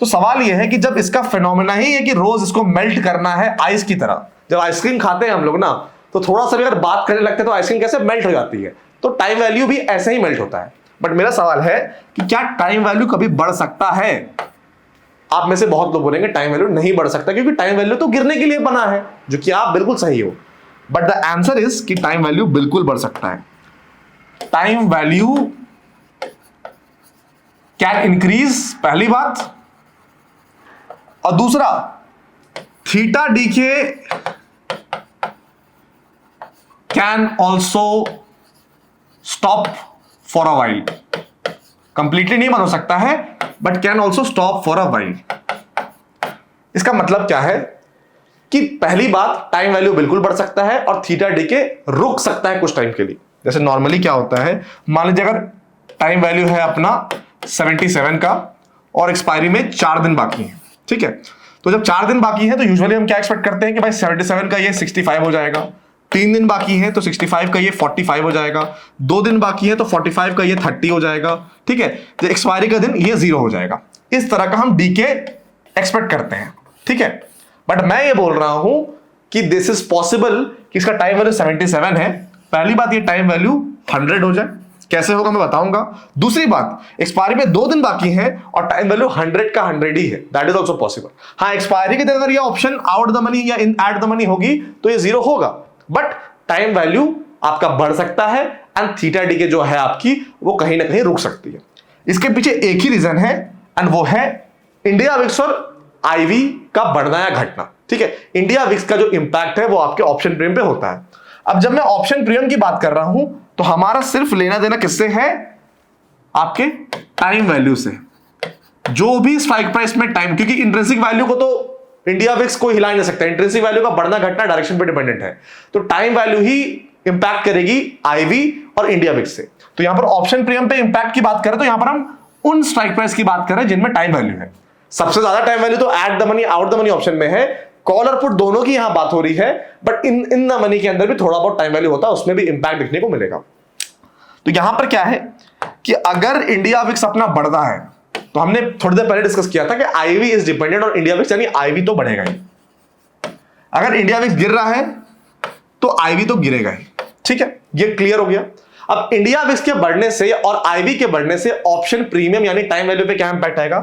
तो सवाल यह है कि जब इसका फिनोमेना ही है कि रोज इसको मेल्ट करना है आइस की तरह, जब आइसक्रीम खाते हैं हम लोग ना, तो थोड़ा सा भी अगर बात करने लगते हैं तो आइसक्रीम कैसे मेल्ट हो जाती है, तो टाइम वैल्यू भी ऐसे ही मेल्ट होता है। बट मेरा सवाल है कि क्या टाइम वैल्यू कभी बढ़ सकता है? आप में से बहुत लोग बोलेंगे टाइम वैल्यू नहीं बढ़ सकता, क्योंकि टाइम वैल्यू तो गिरने के लिए बना है, जो कि आप बिल्कुल सही हो। बट द आंसर इज कि टाइम वैल्यू बिल्कुल बढ़ सकता है। टाइम वैल्यू कैन इंक्रीज, पहली बात। और दूसरा, theta DK can also stop for a while. Completely नहीं बंद हो सकता है, but can also stop for a while. इसका मतलब क्या है कि पहली बात, टाइम वैल्यू बिल्कुल बढ़ सकता है और थीटा डीके रुक सकता है कुछ टाइम के लिए। जैसे नॉर्मली क्या होता है, मान लीजिए अगर टाइम वैल्यू है अपना 77 का और एक्सपायरी में 4 दिन बाकी है, ठीक है। तो जब 4 दिन बाकी है तो यूजुअली हम क्या एक्सपेक्ट करते हैं कि भाई 77 का ये 65 हो जाएगा, 3 दिन बाकी है तो 65 का ये 45 हो जाएगा, 2 दिन बाकी है तो 45 का ये 30 हो जाएगा, ठीक है। तो एक्सपायरी का दिन ये 0 हो जाएगा। इस तरह का हम डीके एक्सपेक्ट करते हैं, ठीक है। बट मैं ये बोल रहा हूं कि दिस इज पॉसिबल कि इसका टाइम वैल्यू 77 है। पहली बात, ये टाइम वैल्यू 100 हो जाए, कैसे होगा मैं बताऊंगा। दूसरी बात, एक्सपायरी में 2 दिन बाकी है और टाइम वैल्यू 100 का 100 ही है, दैट इज ऑल्सो पॉसिबल। हाँ, एक्सपायरी के दिन अगर ये ऑप्शन आउट द मनी या इन एट द मनी होगी तो ये 0 होगा, बट टाइम वैल्यू आपका बढ़ सकता है एंड थीटा डीके जो है आपकी वो कहीं ना कहीं रुक सकती है। इसके पीछे एक ही रीजन है एंड वो है इंडिया विक्स और आईवी का बढ़ना या घटना, ठीक है। इंडिया विक्स का जो इंपैक्ट है वो आपके ऑप्शन प्रीमियम पे होता है। अब जब मैं ऑप्शन प्रीमियम की बात कर रहा हूं तो हमारा सिर्फ लेना देना किससे है? आपके टाइम वैल्यू से। जो भी स्ट्राइक प्राइस में टाइम, क्योंकि इंट्रिंसिक वैल्यू को तो इंडिया विक्स को हिला नहीं सकता, इंट्रिंसिक वैल्यू का बढ़ना घटना डायरेक्शन पे डिपेंडेंट है, तो टाइम वैल्यू ही इंपैक्ट करेगी आईवी और इंडिया विक्स से। तो यहां पर ऑप्शन प्रीमियम पे इंपैक्ट की बात करें तो यहां पर हम उन स्ट्राइक प्राइस की बात करें जिनमें टाइम वैल्यू है। सबसे ज्यादा टाइम वैल्यू तो at the money out the money option में है। कॉल और पुट दोनों की यहां बात हो रही है, बट इन द मनी के अंदर भी थोड़ा बहुत टाइम वैल्यू होता है, उसमें भी इंपैक्ट दिखने को मिलेगा। तो यहां पर क्या है कि अगर इंडिया विक्स अपना बढ़ता है तो हमने थोड़ी देर पहले डिस्कस किया था कि IV is dependent on India VIX, यानी आईवी तो बढ़ेगा ही। अगर इंडिया विक्स गिर रहा है तो आईवी तो गिरेगा ही, ठीक है, ये क्लियर हो गया। अब इंडिया विक्स के बढ़ने से और आईवी के बढ़ने से ऑप्शन प्रीमियम यानी टाइम वैल्यू पे क्या इंपैक्ट आएगा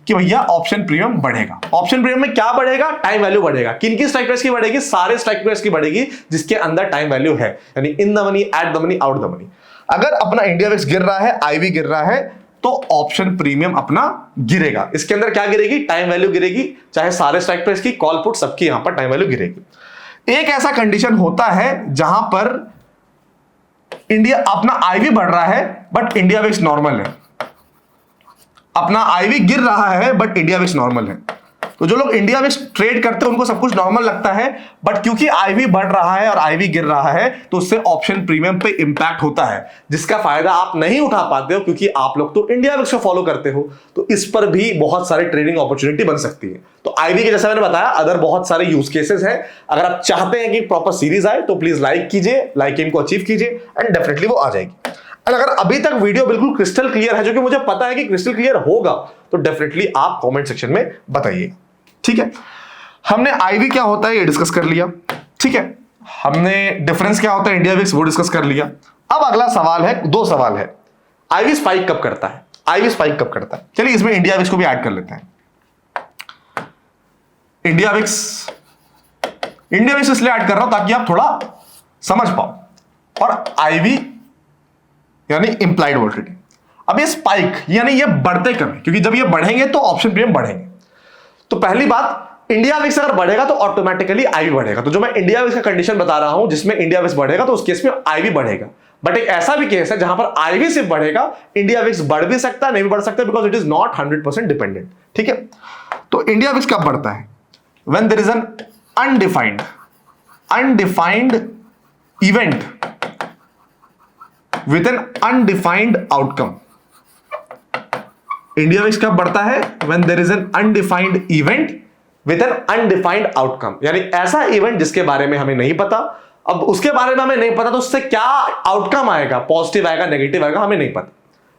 कि भैया ऑप्शन प्रीमियम बढ़ेगा। ऑप्शन प्रीमियम में क्या बढ़ेगा? टाइम वैल्यू बढ़ेगा। किन की स्ट्राइक प्राइस की बढ़ेगी? सारे स्ट्राइक प्राइस की बढ़ेगी जिसके अंदर टाइम वैल्यू है, यानी in the money, at the money, out the money. अगर अपना इंडिया विक्स गिर रहा है, आईवी गिर रहा है, तो ऑप्शन प्रीमियम अपना गिरेगा। इसके अंदर क्या गिरेगी? टाइम वैल्यू गिरेगी, चाहे सारे स्ट्राइक प्राइस की, कॉल पुट सबकी यहां पर टाइम वैल्यू गिरेगी। एक ऐसा कंडीशन होता है जहां पर इंडिया अपना आईवी बढ़ रहा है बट इंडिया विक्स नॉर्मल है, अपना आईवी गिर रहा है बट इंडिया विक्स नॉर्मल है। तो जो लोग इंडिया विक्स ट्रेड करते हैं उनको सब कुछ नॉर्मल लगता है, बट क्योंकि आईवी बढ़ रहा है और आईवी गिर रहा है तो उससे ऑप्शन प्रीमियम पे इंपैक्ट होता है, जिसका फायदा आप नहीं उठा पाते हो क्योंकि आप लोग तो इंडिया विक्स को फॉलो करते हो। तो इस पर भी बहुत सारी ट्रेडिंग अपॉर्चुनिटी बन सकती है। तो आईवी के जैसा मैंने बताया अदर बहुत सारे यूज केसेस हैं। अगर आप चाहते हैं कि प्रॉपर सीरीज आए तो प्लीज लाइक कीजिए, लाइक एम को अचीव कीजिए एंड डेफिनेटली वो आ जाएगी। और अगर अभी तक वीडियो बिल्कुल क्रिस्टल क्लियर है, जो कि मुझे पता है कि क्रिस्टल क्लियर होगा, तो डेफिनेटली आप कमेंट सेक्शन में बताइए। ठीक है, हमने आईवी क्या होता है ये डिस्कस कर लिया। ठीक है, हमने डिफरेंस क्या होता है इंडिया विक्स वो डिस्कस कर लिया। अब अगला सवाल है, दो सवाल है, आईवी स्पाइक कब करता है, आईवी स्पाइक कब करता है। चलिए इसमें इंडिया विक्स को भी ऐड कर लेते हैं। इंडिया विक्स इसलिए ऐड कर रहा हूं ताकि आप थोड़ा समझ पाओ। और आईवी यानी इंप्लाइड वोलेटिलिटी। अब ये स्पाइक यानी ये बढ़ते कब, क्योंकि जब ये बढ़ेंगे तो ऑप्शन प्रीमियम बढ़ेंगे। तो पहली बात, इंडिया विक्स अगर बढ़ेगा तो ऑटोमेटिकली आईवी बढ़ेगा। तो जो मैं इंडिया विक्स का कंडीशन बता रहा हूं जिसमें इंडिया विक्स बढ़ेगा तो उस केस में आईवी बढ़ेगा। बट एक ऐसा भी केस है जहां पर आईवी सिर्फ बढ़ेगा, इंडिया विक्स बढ़ भी सकता है नहीं भी बढ़ सकता, because it is not 100% dependent. ठीक है, तो इंडिया विक्स कब बढ़ता है? When there is an undefined event with an undefined outcome. India VIX कब बढ़ता है? When there is an undefined event with an undefined outcome, यानी ऐसा इवेंट जिसके बारे में हमें नहीं पता। अब उसके बारे में हमें नहीं पता तो उससे क्या आउटकम आएगा, पॉजिटिव आएगा नेगेटिव आएगा, हमें नहीं पता।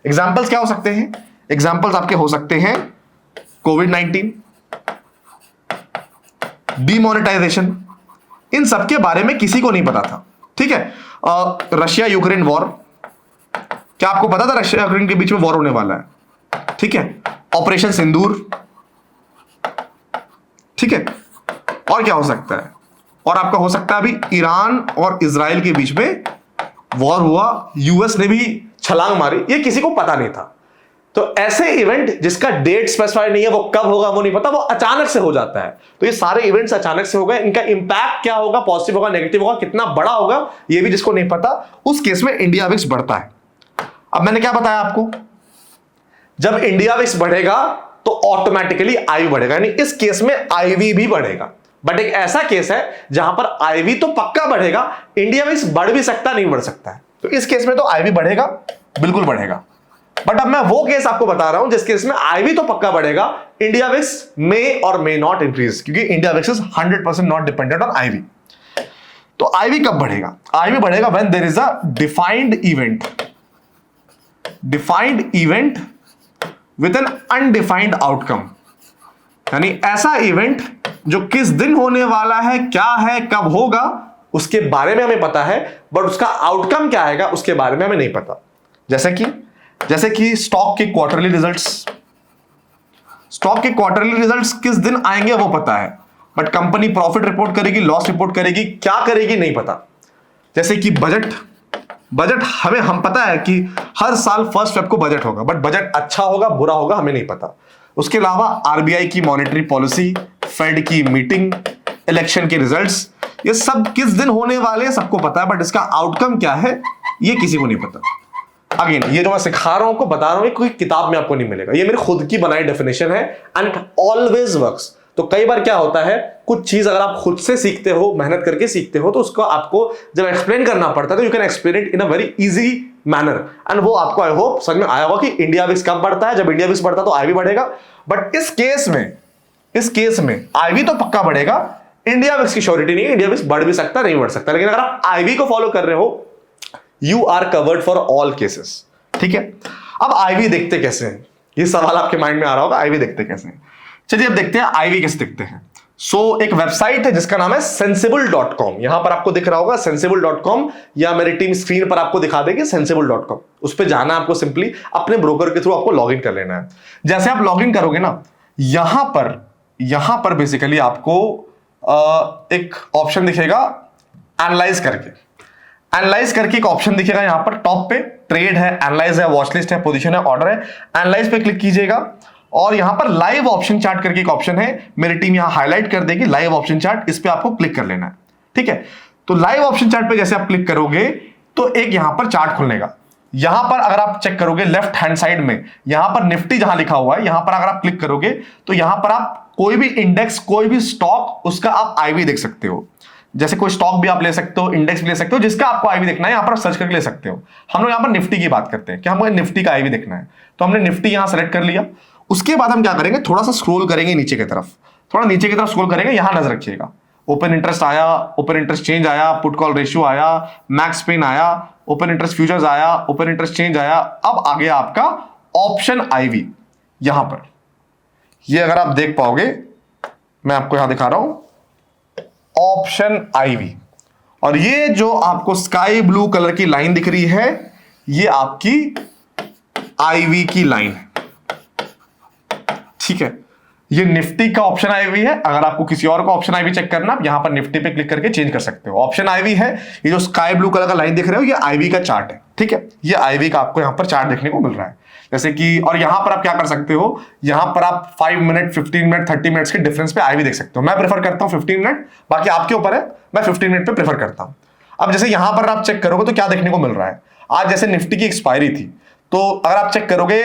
एग्जांपल्स क्या हो सकते हैं? एग्जांपल्स आपके हो सकते हैं कोविड-19, डीमोनेटाइजेशन, इन सब के बारे में किसी को नहीं पता था। ठीक है, रशिया यूक्रेन वॉर, क्या आपको पता था रशिया यूक्रेन के बीच में वॉर होने वाला है? ठीक है, ऑपरेशन सिंदूर। ठीक है, और क्या हो सकता है? और आपका हो सकता है अभी ईरान और इजराइल के बीच में वॉर हुआ, यूएस ने भी छलांग मारी, ये किसी को पता नहीं था। तो ऐसे इवेंट जिसका डेट स्पेसिफाइड नहीं है, वो कब होगा वो नहीं पता, वो अचानक से हो जाता है। तो ये सारे इवेंट्स अचानक से हो गए, इनका इंपैक्ट क्या होगा, पॉजिटिव होगा नेगेटिव होगा, कितना बड़ा होगा, ये भी जिसको नहीं पता, उस केस में इंडिया विक्स बढ़ता है। अब मैंने क्या बताया आपको, जब इंडिया विक्स बढ़ेगा तो ऑटोमेटिकली आईवी बढ़ेगा, यानी इस केस में आईवी भी बढ़ेगा। बट एक ऐसा केस है जहां पर आईवी तो पक्का बढ़ेगा, इंडिया विक्स बढ़ भी सकता नहीं बढ़ सकता है। तो इस केस में तो आईवी बढ़ेगा, बिल्कुल बढ़ेगा। बट अब मैं वो केस आपको बता रहा हूं जिस केस में आईवी तो पक्का बढ़ेगा, इंडिया विक्स मे और मे नॉट इंक्रीज, क्योंकि India VIX is 100% not dependent on IV. तो आईवी कब बढ़ेगा? आईवी बढ़ेगा when there is a defined event with an undefined outcome, यानी ऐसा इवेंट जो किस दिन होने वाला है, क्या है, कब होगा, उसके बारे में हमें पता है, बट उसका आउटकम क्या आएगा उसके बारे में हमें नहीं पता। जैसे कि स्टॉक के क्वार्टरली रिजल्ट्स किस दिन आएंगे वो पता है, बट कंपनी प्रॉफिट रिपोर्ट करेगी, लॉस रिपोर्ट करेगी, क्या करेगी नहीं पता। जैसे कि बजट हम पता है कि हर साल 1 फ़रवरी को बजट होगा, बट बजट अच्छा होगा बुरा होगा हमें नहीं पता। उसके अलावा आरबीआई की मॉनेटरी पॉलिसी, फेड की मीटिंग, इलेक्शन के रिजल्ट्स, ये सब किस दिन होने वाले हैं सबको पता है, बट इसका आउटकम क्या है ये किसी को नहीं पता। अगेन ये जो मैं सिखा रहा हूं, को बता रहा हूं, कोई किताब में आपको नहीं मिलेगा, ये मेरी खुद की बनाई डेफिनेशन है एंड इट ऑलवेज वर्क्स। तो कई बार क्या होता है, कुछ चीज अगर आप खुद से सीखते हो, मेहनत करके सीखते हो, तो उसको आपको जब एक्सप्लेन करना पड़ता है तो you can explain it in a very easy manner, and वो आपको आई होप समझ में आया होगा कि इंडिया विक्स कब बढ़ता है। जब इंडिया विक्स बढ़ता है तो आईवी बढ़ेगा, बट इस केस में आईवी तो पक्का बढ़ेगा, इंडिया विक्स की श्योरिटी नहीं है, इंडिया विक्स बढ़ भी सकता नहीं बढ़ सकता। लेकिन अगर आप आईवी को फॉलो कर रहे हो, you are covered for all cases. ठीक है, अब आईवी देखते कैसे हैं, ये सवाल आपके माइंड में आ रहा होगा, आईवी देखते कैसे हैं। चलिए अब देखते हैं आईवी कैसे दिखते हैं। एक वेबसाइट है जिसका नाम है sensible.com, यहां पर आपको दिख रहा होगा sensible.com, या मेरी टीम स्क्रीन पर आपको दिखा देगी sensible.com। उस पर जाना है आपको, सिंपली अपने ब्रोकर के थ्रू आपको लॉगिन कर लेना है। जैसे आप लॉगिन करोगे ना, यहां पर बेसिकली आपको एक ऑप्शन दिखेगा एनालाइज करके। एनालाइज करके एक ऑप्शन दिखेगा यहां पर टॉप पे, ट्रेड है, एनालाइज है, वॉच लिस्ट है, पोजीशन है, ऑर्डर है। एनालाइज पे क्लिक कीजिएगा और यहां पर लाइव ऑप्शन चार्ट करके एक ऑप्शन है, मेरी टीम यहां हाईलाइट कर देगी लाइव ऑप्शन चार्ट, इस पे आपको क्लिक कर लेना है। ठीक है, तो लाइव ऑप्शन चार्ट पे जैसे आप क्लिक करोगे तो एक यहां पर चार्ट खुलेगा। यहां पर अगर आप चेक करोगे लेफ्ट हैंड साइड में यहां पर निफ्टी जहां लिखा हुआ है, यहां पर अगर आप क्लिक करोगे तो यहां पर आप कोई भी इंडेक्स, कोई भी स्टॉक, उसका आप आईवी देख सकते हो। जैसे कोई स्टॉक भी आप ले सकते हो, इंडेक्स भी ले सकते हो, जिसका आपको आईवी देखना है यहां पर आप सर्च करके ले सकते हो। हम लोग यहां पर निफ्टी की बात करते हैं कि हमें निफ्टी का आईवी देखना है, तो हमने निफ्टी यहां सेलेक्ट कर लिया। उसके बाद हम क्या करेंगे, थोड़ा सा स्क्रॉल करेंगे नीचे की तरफ, थोड़ा नीचे की तरफ स्क्रॉल करेंगे, यहां नजर रखिएगा। ओपन इंटरेस्ट आया, ओपन इंटरेस्ट चेंज आया, पुट कॉल रेशियो आया, मैक्स पेन आया, ओपन इंटरेस्ट फ्यूचर्स आया, ओपन इंटरेस्ट चेंज आया। अब आ गया आपका ऑप्शन आईवी यहां पर। ये अगर आप देख पाओगे, मैं आपको यहां दिखा रहा हूं ऑप्शन आईवी, और ये जो आपको स्काई ब्लू कलर की लाइन दिख रही है, ये आपकी आईवी की लाइन है। ठीक है, ये निफ्टी का ऑप्शन आईवी है। अगर आपको किसी और का ऑप्शन आईवी चेक करना, आप यहां पर निफ्टी पे क्लिक करके चेंज कर सकते हो। ऑप्शन आईवी है, ये जो स्काई ब्लू कलर का लाइन दिख रहे हो, ये आईवी का चार्ट है। ठीक है, ये आईवी का आपको यहां पर चार्ट देखने को मिल रहा है। जैसे कि, और यहां पर आप क्या कर सकते हो, यहां पर आप 5 मिनट, 15 मिनट, 30 मिनट्स के डिफरेंस पे आईवी देख सकते हो। मैं प्रेफर करता हूं 15 मिनट, बाकी आपके ऊपर है, मैं 15 मिनट पे प्रेफर करता हूं। अब जैसे यहां पर आप चेक करोगे तो क्या देखने को मिल रहा है, आज जैसे निफ्टी की एक्सपायरी थी, तो अगर आप चेक करोगे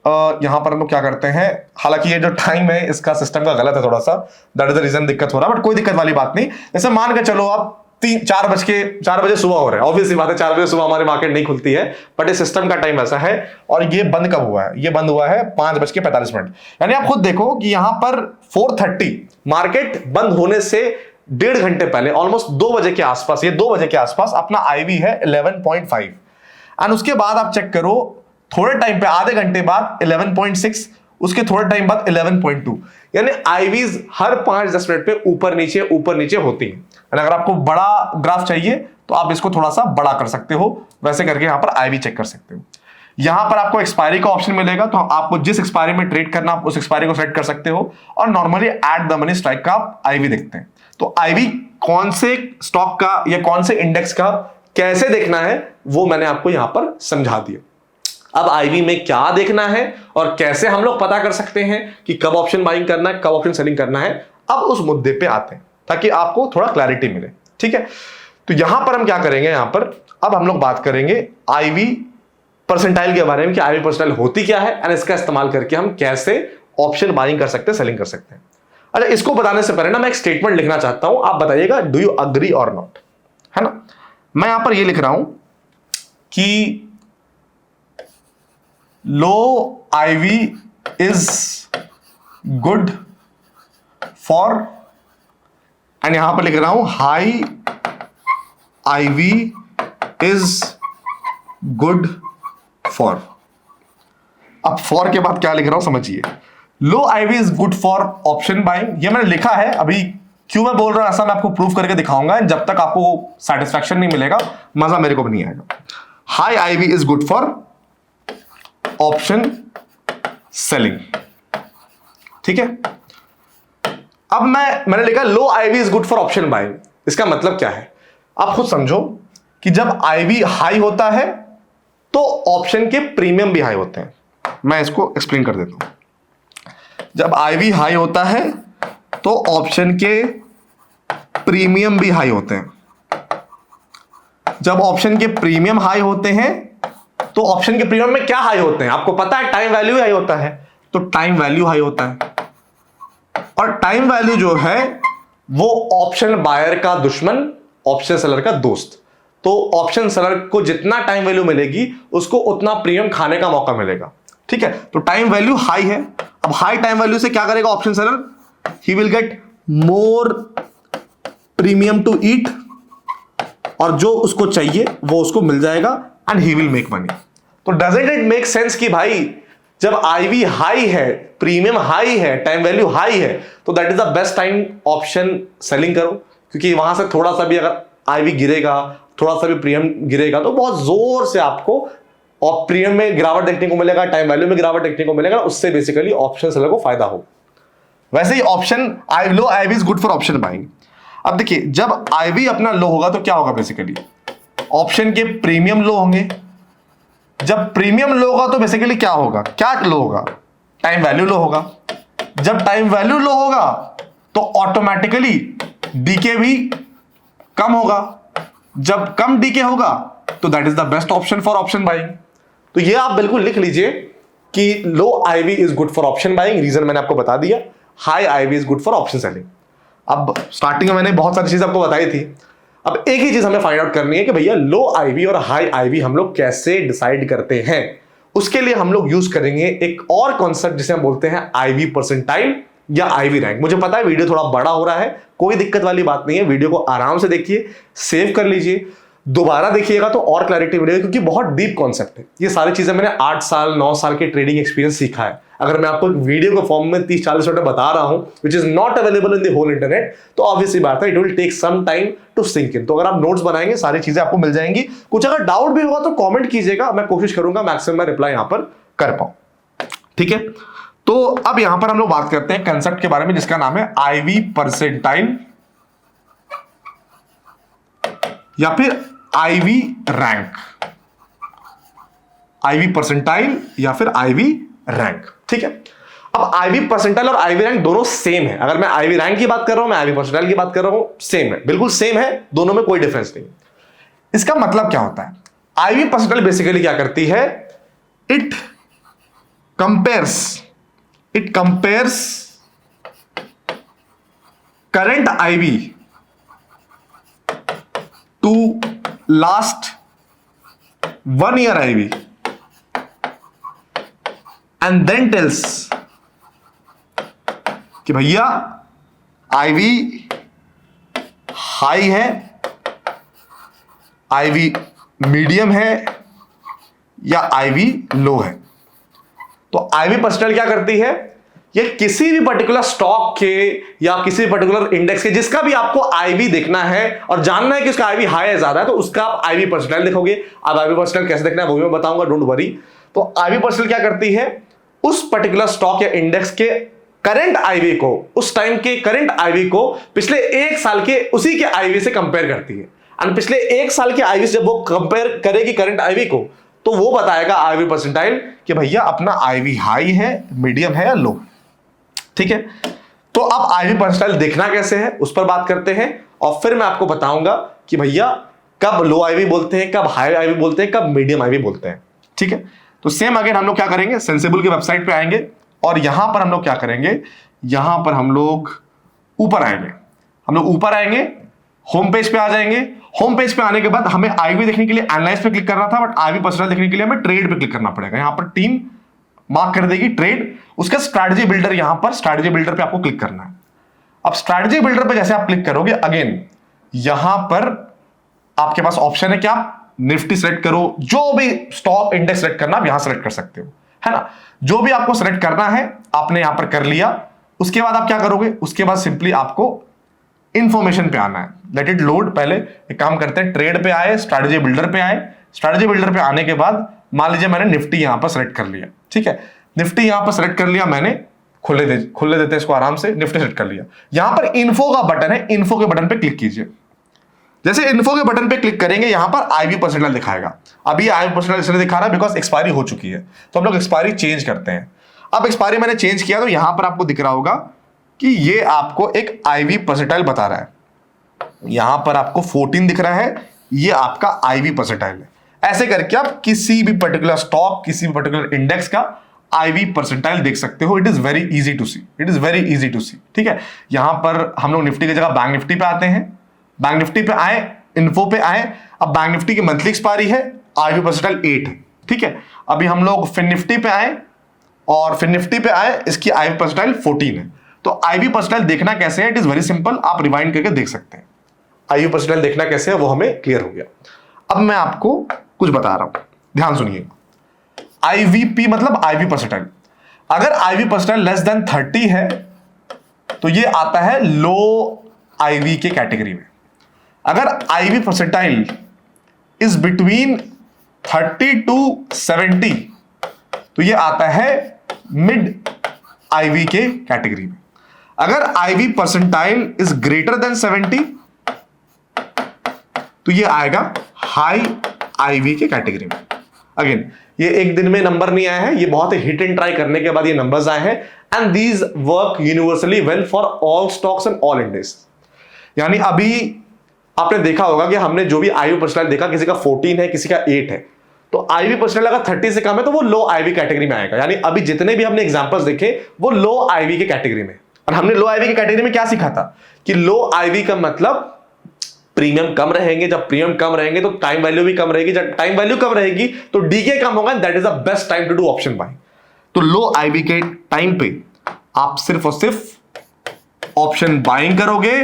यहां पर हम लोग क्या करते हैं, हालांकि ये जो टाइम है इसका सिस्टम का गलत है थोड़ा सा, दैट इज द रीजन दिक्कत हो रहा है, बट कोई दिक्कत वाली बात नहीं। जैसे मान के चलो आप 4 बजे सुबह हो रहे हैं, ऑब्वियसली बात है 4 बजे सुबह हमारी मार्केट नहीं खुलती है, बट इस सिस्टम का टाइम ऐसा है। और ये बंद कब हुआ है, ये बंद हुआ है 5:45, यानी आप खुद देखो कि यहां पर 4:30 मार्केट बंद होने से 1.5 घंटे पहले, ऑलमोस्ट 2 बजे के आसपास, ये 2 बजे के आसपास अपना आईवी है 11.5, एंड उसके बाद आप चेक करो थोड़े टाइम पे, आधे घंटे बाद 11.6, उसके थोड़े टाइम बाद 11.2, यानी आईवीज हर 5-10 मिनट पे ऊपर नीचे होती हैं। अगर आपको बड़ा ग्राफ चाहिए तो आप इसको थोड़ा सा बड़ा कर सकते हो, वैसे करके यहां पर आईवी चेक कर सकते हो। यहां पर आपको एक्सपायरी का ऑप्शन मिलेगा, तो आपको जिस एक्सपायरी में ट्रेड करना आप उस एक्सपायरी को सेलेक्ट कर सकते हो, और normally at the money strike का आप आईवी देखते हैं। तो आईवी कौन से स्टॉक का या कौन से इंडेक्स का कैसे देखना है वो मैंने आपको यहां पर समझा दिया। अब आईवी में क्या देखना है और कैसे हम लोग पता कर सकते हैं कि कब ऑप्शन बाइंग करना है, कब ऑप्शन सेलिंग करना है, अब उस मुद्दे पे आते हैं ताकि आपको थोड़ा क्लैरिटी मिले। ठीक है, तो यहां पर हम क्या करेंगे, यहां पर अब हम लोग बात करेंगे आईवी परसेंटाइल के बारे में कि आईवी परसेंटाइल होती क्या है एंड इसका इस्तेमाल करके हम कैसे ऑप्शन बाइंग कर सकते हैं, सेलिंग कर सकते हैं। अच्छा, इसको बताने से पहले ना मैं एक स्टेटमेंट लिखना चाहता हूं, आप बताइएगा डू यू अग्री और नॉट, है ना। मैं यहां पर ये लिख रहा हूं कि low IV is good for, and यहां पर लिख रहा हूं high IV is good for. अब फॉर के बाद क्या लिख रहा हूं समझिए, low IV is good for option buying, ये मैंने लिखा है, अभी क्यों मैं बोल रहा हूं ऐसा मैं आपको प्रूव करके दिखाऊंगा, जब तक आपको सेटिस्फैक्शन नहीं मिलेगा मजा मेरे को भी नहीं आएगा। High IV is good for option selling, ठीक है। अब मैंने लिखा low IV is good for option buying, इसका मतलब क्या है आप खुद समझो कि जब आईवी हाई होता है तो ऑप्शन के प्रीमियम भी हाई होते हैं। मैं इसको एक्सप्लेन कर देता हूं। जब आईवी हाई होता है तो ऑप्शन के प्रीमियम भी हाई होते हैं। जब ऑप्शन के प्रीमियम हाई होते हैं तो ऑप्शन के प्रीमियम में क्या हाई होते हैं आपको पता है, टाइम वैल्यू हाई होता है, तो टाइम वैल्यू हाई होता है। और टाइम वैल्यू जो है वो ऑप्शन बायर का दुश्मन, ऑप्शन सेलर का दोस्त। तो ऑप्शन सेलर को जितना टाइम वैल्यू मिलेगी उसको उतना प्रीमियम खाने का मौका मिलेगा, ठीक है। तो टाइम वैल्यू हाई है। अब हाई टाइम वैल्यू से क्या करेगा option seller, he will get more premium to eat, और जो उसको चाहिए वो उसको मिल जाएगा and he will make money. तो डजंट इट मेक सेंस कि भाई जब आईवी हाई है, प्रीमियम हाई है, टाइम वैल्यू हाई है, तो that is the best time option selling करो, क्योंकि वहां से थोड़ा सा भी अगर आईवी गिरेगा, थोड़ा सा भी प्रीमियम गिरेगा तो बहुत जोर से आपको और प्रीमियम में गिरावट देखने को मिलेगा, टाइम वैल्यू में गिरावट देखने को मिलेगा, उससे बेसिकली ऑप्शन सेलर को फायदा हो। वैसे ही option low IV is good for option buying. अब देखिए जब आईवी अपना लो होगा तो क्या होगा, बेसिकली ऑप्शन के प्रीमियम लो होंगे। जब प्रीमियम लो होगा तो बेसिकली क्या होगा, क्या लो होगा, टाइम वैल्यू लो होगा। जब टाइम वैल्यू लो होगा तो ऑटोमेटिकली डीके भी कम होगा। जब कम डीके होगा तो that is the best option for option buying. तो ये आप बिल्कुल लिख लीजिए कि low IV is good for option buying, reason मैंने आपको बता दिया। High IV is good for option selling. अब स्टार्टिंग में मैंने बहुत सारी चीज आपको बताई थी। अब एक ही चीज हमें फाइंड आउट करनी है कि भैया लो आईवी और हाई आईवी हम लोग कैसे डिसाइड करते हैं। उसके लिए हम लोग यूज करेंगे एक और कॉन्सेप्ट जिसे हम बोलते हैं आईवी परसेंटाइल या आईवी रैंक। मुझे पता है वीडियो थोड़ा बड़ा हो रहा है, कोई दिक्कत वाली बात नहीं है। वीडियो को आराम से देखिए, सेव कर लीजिए, दोबारा देखिएगा तो और क्लैरिटी मिलेगी, क्योंकि बहुत डीप कॉन्सेप्ट है। ये सारी चीजें मैंने 8 साल 9 साल के ट्रेडिंग एक्सपीरियंस सीखा है। अगर मैं आपको एक वीडियो के फॉर्म में 30-40 मिनट बता रहा हूं which is not available in the whole internet, तो ऑब्वियसली बात है it will take some time to sync in. तो अगर आप नोट्स बनाएंगे सारी चीजें आपको मिल जाएंगी। कुछ अगर डाउट भी होगा तो कॉमेंट कीजिएगा, मैं कोशिश करूंगा मैक्सिमम मैं रिप्लाई यहां पर कर पाऊं। ठीक है, तो अब यहां पर हम लोग बात करते हैं कंसेप्ट के बारे में जिसका नाम है आईवी परसेंटाइल या फिर आईवी रैंक। आईवी परसेंटाइल या फिर आईवी रैंक। ठीक है, अब आईवी परसेंटाइल और आईवी रैंक दोनों सेम है। अगर मैं आईवी रैंक की बात कर रहा हूं, मैं आईवी परसेंटाइल की बात कर रहा हूं, सेम है, बिल्कुल सेम है, दोनों में कोई डिफरेंस नहीं। इसका मतलब क्या होता है? आईवी परसेंटाइल बेसिकली क्या करती है, it compares current IV to last 1 year IV and then tells कि भैया IV हाई है, IV मीडियम है या IV लो है। तो IV परसेंटाइल क्या करती है, ये किसी भी पर्टिकुलर स्टॉक के या किसी भी पर्टिकुलर इंडेक्स के जिसका भी आपको आईवी देखना है और जानना है कि उसका आईवी हाई है ज्यादा है, तो उसका आप आईवी परसेंटाइल देखोगे। अब आईवी परसेंटाइल कैसे देखना है वो भी मैं बताऊंगा, डोंट वरी। तो आईवी परसेंटाइल क्या करती है, उस पर्टिकुलर स्टॉक या इंडेक्स के करंट आईवी को, उस टाइम के करंट आईवी को पिछले 1 साल के उसी के आईवी से कंपेयर करती है। और पिछले 1 साल के आईवी से जब वो कंपेयर करेगी करंट आईवी को, तो वो बताएगा आईवी परसेंटाइल कि भैया अपना आईवी हाई है, मीडियम है या लो। ठीक है, तो अब आईवी परसेंटाइल देखना कैसे है उस पर बात करते हैं, और फिर मैं आपको बताऊंगा कि भैया कब लो आईवी बोलते हैं, कब हाई आईवी बोलते हैं, कब मीडियम आईवी बोलते हैं। ठीक है, तो सेम अगेन हम लोग क्या करेंगे, सेंसिबल की वेबसाइट पे आएंगे और यहां पर हम लोग क्या करेंगे, यहां पर हम लोग ऊपर आएंगे, होम पेज पे आ जाएंगे। होम पेज पे आने के बाद हमें आईवी देखने के लिए एनालाइज पे क्लिक करना था, बट आईवी परसेंटाइल देखने के लिए हमें ट्रेड पे क्लिक करना पड़ेगा। यहां पर टीम मार्क कर देगी ट्रेड, उसका स्ट्रैटेजी बिल्डर, यहां पर स्ट्रैटेजी बिल्डर पे आपको क्लिक करना है। अब स्ट्रैटेजी बिल्डर पे जैसे आप क्लिक करोगे, अगेन यहां पर आपके पास ऑप्शन है कि आप निफ्टी सेलेक्ट करो, जो भी स्टॉक इंडेक्स सेलेक्ट करना आप यहां सेलेक्ट कर सकते हो, है ना। जो भी आपको सेलेक्ट करना है आपने यहां पर कर लिया। उसके बाद आप क्या करोगे, उसके बाद सिंपली आपको इंफॉर्मेशन पे आना है, लेट इट लोड। पहले एक काम करते हैं, ट्रेड पे आए, स्ट्रैटेजी बिल्डर पे आए। स्ट्रैटेजी बिल्डर पे आने के बाद मान लीजिए मैंने निफ्टी यहां पर सेलेक्ट कर लिया। ठीक है, निफ्टी यहां पर सेलेक्ट कर लिया मैंने, खुले देते हैं इसको आराम से, निफ्टी सेलेक्ट कर लिया। यहां पर इन्फो का बटन है, इन्फो के बटन पे क्लिक कीजिए। जैसे इन्फो के बटन पे क्लिक करेंगे, यहां पर आईवी परसेंटाइल दिखाएगा। अभी आईवी परसेंटाइल इसलिए दिखा रहा है बिकॉज एक्सपायरी हो चुकी है, तो हम लोग एक्सपायरी चेंज करते हैं। अब एक्सपायरी मैंने चेंज किया तो यहां पर आपको दिख रहा होगा कि ये आपको एक आईवी परसेंटाइल बता रहा है। यहां पर आपको 14 दिख रहा है, ये आपका आईवी परसेंटाइल है। ऐसे करके आप किसी भी पर्टिकुलर स्टॉक, किसी भी पर्टिकुलर इंडेक्स का आईवी परसेंटाइल देख सकते हो। It is very easy to see, ठीक है। यहां पर हम लोग निफ्टी की जगह बैंक निफ्टी पे आते हैं, बैंक निफ्टी पे आए, इन्फो पे आए। अब बैंक निफ्टी की मंथली एक्सपायरी है, आईवी परसेंटाइल 8 है, ठीक है। अभी हम लोग फिन निफ्टी पे आए और फिन निफ्टी पे आए, इसकी आईवी परसेंटाइल 14 है। तो आईवी परसेंटाइल देखना कैसे है, इट इज वेरी सिंपल, आप रिवाइंड करके देख सकते हैं। आईवी परसेंटाइल देखना कैसे है वो हमें क्लियर हो गया। अब मैं आपको कुछ बता रहा हूं, ध्यान सुनिए। आईवीपी मतलब आईवी परसेंटाइल। अगर आईवी परसेंटाइल लेस देन 30 है तो ये आता है लो आईवी के कैटेगरी में। अगर IV percentile is between 30 to 70 तो ये आता है मिड आईवी के कैटेगरी में। अगर IV percentile is greater than 70 तो ये आएगा हाई आईवी के कैटेगरी में। अगेन ये एक दिन में नंबर नहीं आया है, ये बहुत ही हिट एंड ट्राई करने के बाद ये नंबर्स आए हैं, and these work universally well for all stocks and all index. यानी अभी आपने देखा होगा कि हमने जो भी आईवी परसेंटाइल देखा, किसी का 14 है, किसी का 8 है, तो आईवी परसेंटाइल अगर 30 से कम है तो वो लो आईवी कैटेगरी में आएगा। यानी अभी जितने भी हमने एग्जांपल्स देखे वो लो आईवी के कैटेगरी में। और हमने लो आईवी के कैटेगरी में क्या सीखा था कि लो आईवी का मतलब प्रीमियम कम रहेंगे, जब प्रीमियम कम रहेंगे तो टाइम वैल्यू भी कम रहेगी, जब टाइम वैल्यू कम रहेगी तो डीके कम होगा, that is the best time to do option buying. तो लो आईवी के टाइम पे आप सिर्फ और सिर्फ ऑप्शन बाइंग करोगे,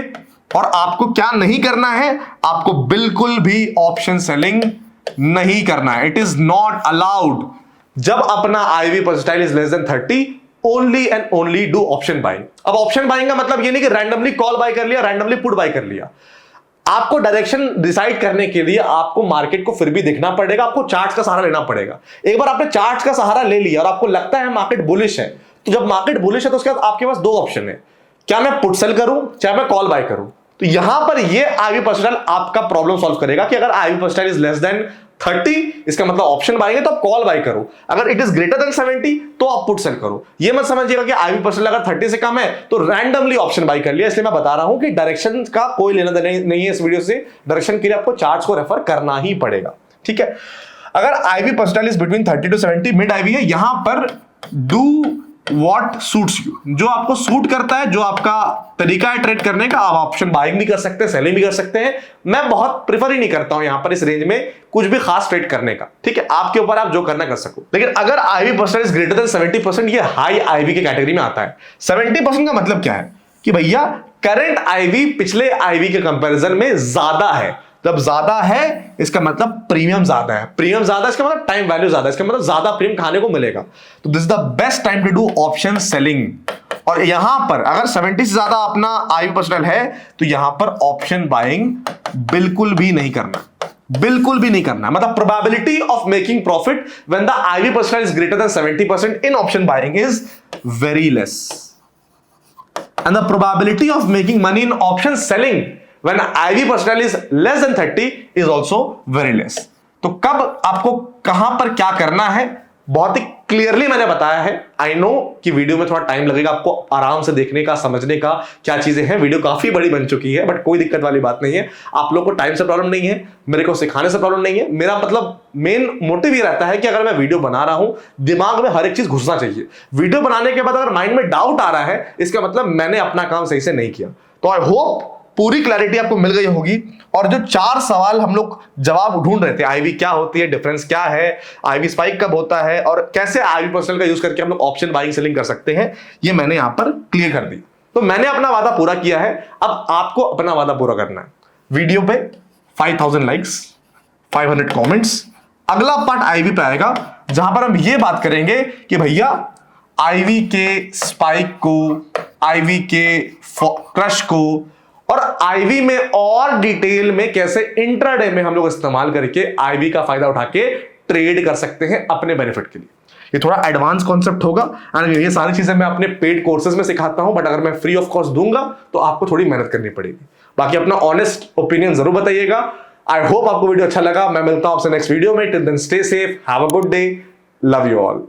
और आपको क्या नहीं करना है, आपको बिल्कुल भी ऑप्शन सेलिंग नहीं करना है। It is not allowed. जब अपना IV percentile is less than 30, only and only do option buying. अब ऑप्शन बाइंग का मतलब ये नहीं कि रैंडमली कॉल बाय कर लिया, रैंडमली पुट बाय कर लिया। आपको डायरेक्शन डिसाइड करने के लिए आपको मार्केट को फिर भी देखना पड़ेगा, आपको चार्ट्स का सहारा लेना पड़ेगा। एक बार आपने चार्ट्स का सहारा ले लिया और आपको लगता है मार्केट बुलिश है, तो जब मार्केट बुलिश है तो उसके बाद आपके पास दो ऑप्शन है, क्या मैं पुट सेल करूं, चाहे मैं कॉल बाय करूं। तो यहां पर ये आईवी परसेंटाइल आपका प्रॉब्लम सॉल्व करेगा कि अगर IV percentile is less than 30, इसका मतलब ऑप्शन बाय है तो आप कॉल बाय करो, अगर इट इज ग्रेटर देन 70 तो आप पुट सेल करो। ये मत समझिएगा कि आईवी परसेंटाइल अगर 30 से कम है तो रैंडमली ऑप्शन बाय कर लिया। इसलिए मैं बता रहा हूं कि डायरेक्शन का कोई लेना देना नहीं है इस वीडियो से। डायरेक्शन के लिए आपको चार्ट्स को रेफर करना ही पड़ेगा, ठीक है। अगर IV percentile is between 30 to 70, mid IV है, यहां पर डू What suits you, जो आपको सूट करता है, जो आपका तरीका है ट्रेड करने का, आप ऑप्शन बाइंग भी कर सकते हैं, सेलिंग भी कर सकते हैं। मैं बहुत प्रीफर ही नहीं करता हूं यहां पर इस रेंज में कुछ भी खास ट्रेड करने का, ठीक है। आपके ऊपर, आप जो करना कर सको। लेकिन अगर IV percent is greater than 70%, ये हाई आईवी के कैटेगरी में आता है। 70% का मतलब क्या है कि भैया करंट आईवी पिछले आईवी के कंपैरिजन में ज्यादा है। जब ज्यादा है इसका मतलब प्रीमियम ज्यादा है, प्रीमियम ज्यादा इसका मतलब टाइम वैल्यू ज्यादा है, इसका मतलब ज्यादा प्रीमियम खाने को मिलेगा। तो this is the best time to do option selling. और यहां पर अगर 70 से ज्यादा अपना आईवी परसेंटाइल है तो यहां पर ऑप्शन बाइंग बिल्कुल भी नहीं करना, बिल्कुल भी नहीं करना। मतलब probability of making profit when the IV percentile is greater than 70% in option buying is very less, and the probability of making money in option selling when IV percentile is less than 30 is also very less। तो कब आपको कहां पर क्या करना है बहुत ही clearly मैंने बताया है। आई नो कि वीडियो में थोड़ा टाइम लगेगा आपको आराम से देखने का, समझने का क्या चीजें हैं। वीडियो काफी बड़ी बन चुकी है, बट कोई दिक्कत वाली बात नहीं है। आप लोगों को टाइम से प्रॉब्लम नहीं है, मेरे को सिखाने से प्रॉब्लम नहीं है। मेरा मतलब मेन मोटिव ये रहता है कि अगर मैं वीडियो बना रहा हूं, दिमाग में हर एक चीज घुसना चाहिए। वीडियो बनाने के बाद अगर माइंड में डाउट आ रहा है, इसका मतलब मैंने अपना काम सही से नहीं किया। तो आई होप पूरी क्लैरिटी आपको मिल गई होगी। और जो 4 सवाल हम लोग जवाब ढूंढ रहे थे, आईवी क्या होती है, डिफरेंस क्या है, आईवी स्पाइक कब होता है, और कैसे आईवी परसेंटाइल का यूज करके हम लोग ऑप्शन बाइंग सेलिंग कर सकते हैं, ये मैंने यहां पर क्लियर कर दी। तो मैंने अपना वादा पूरा किया है, अब आपको अपना वादा पूरा करना है। वीडियो पे 5000 लाइक्स, 500 कमेंट्स। अगला पार्ट आईवी पे आएगा जहां पर हम ये बात करेंगे कि भैया आईवी के स्पाइक को, आईवी के क्रश को, और आईवी में और डिटेल में कैसे इंट्राडे में हम लोग इस्तेमाल करके आईवी का फायदा उठा के ट्रेड कर सकते हैं अपने बेनिफिट के लिए। ये थोड़ा एडवांस कॉन्सेप्ट होगा, एंड ये सारी चीजें मैं अपने पेड कोर्सेज में सिखाता हूं, बट अगर मैं फ्री ऑफ कॉस्ट दूंगा तो आपको थोड़ी मेहनत करनी पड़ेगी। बाकी अपना ऑनेस्ट ओपिनियन जरूर बताइएगा। आई होप आपको वीडियो अच्छा लगा। मैं मिलता हूं आपसे नेक्स्ट वीडियो में। Till then stay safe, have a good day, love you all.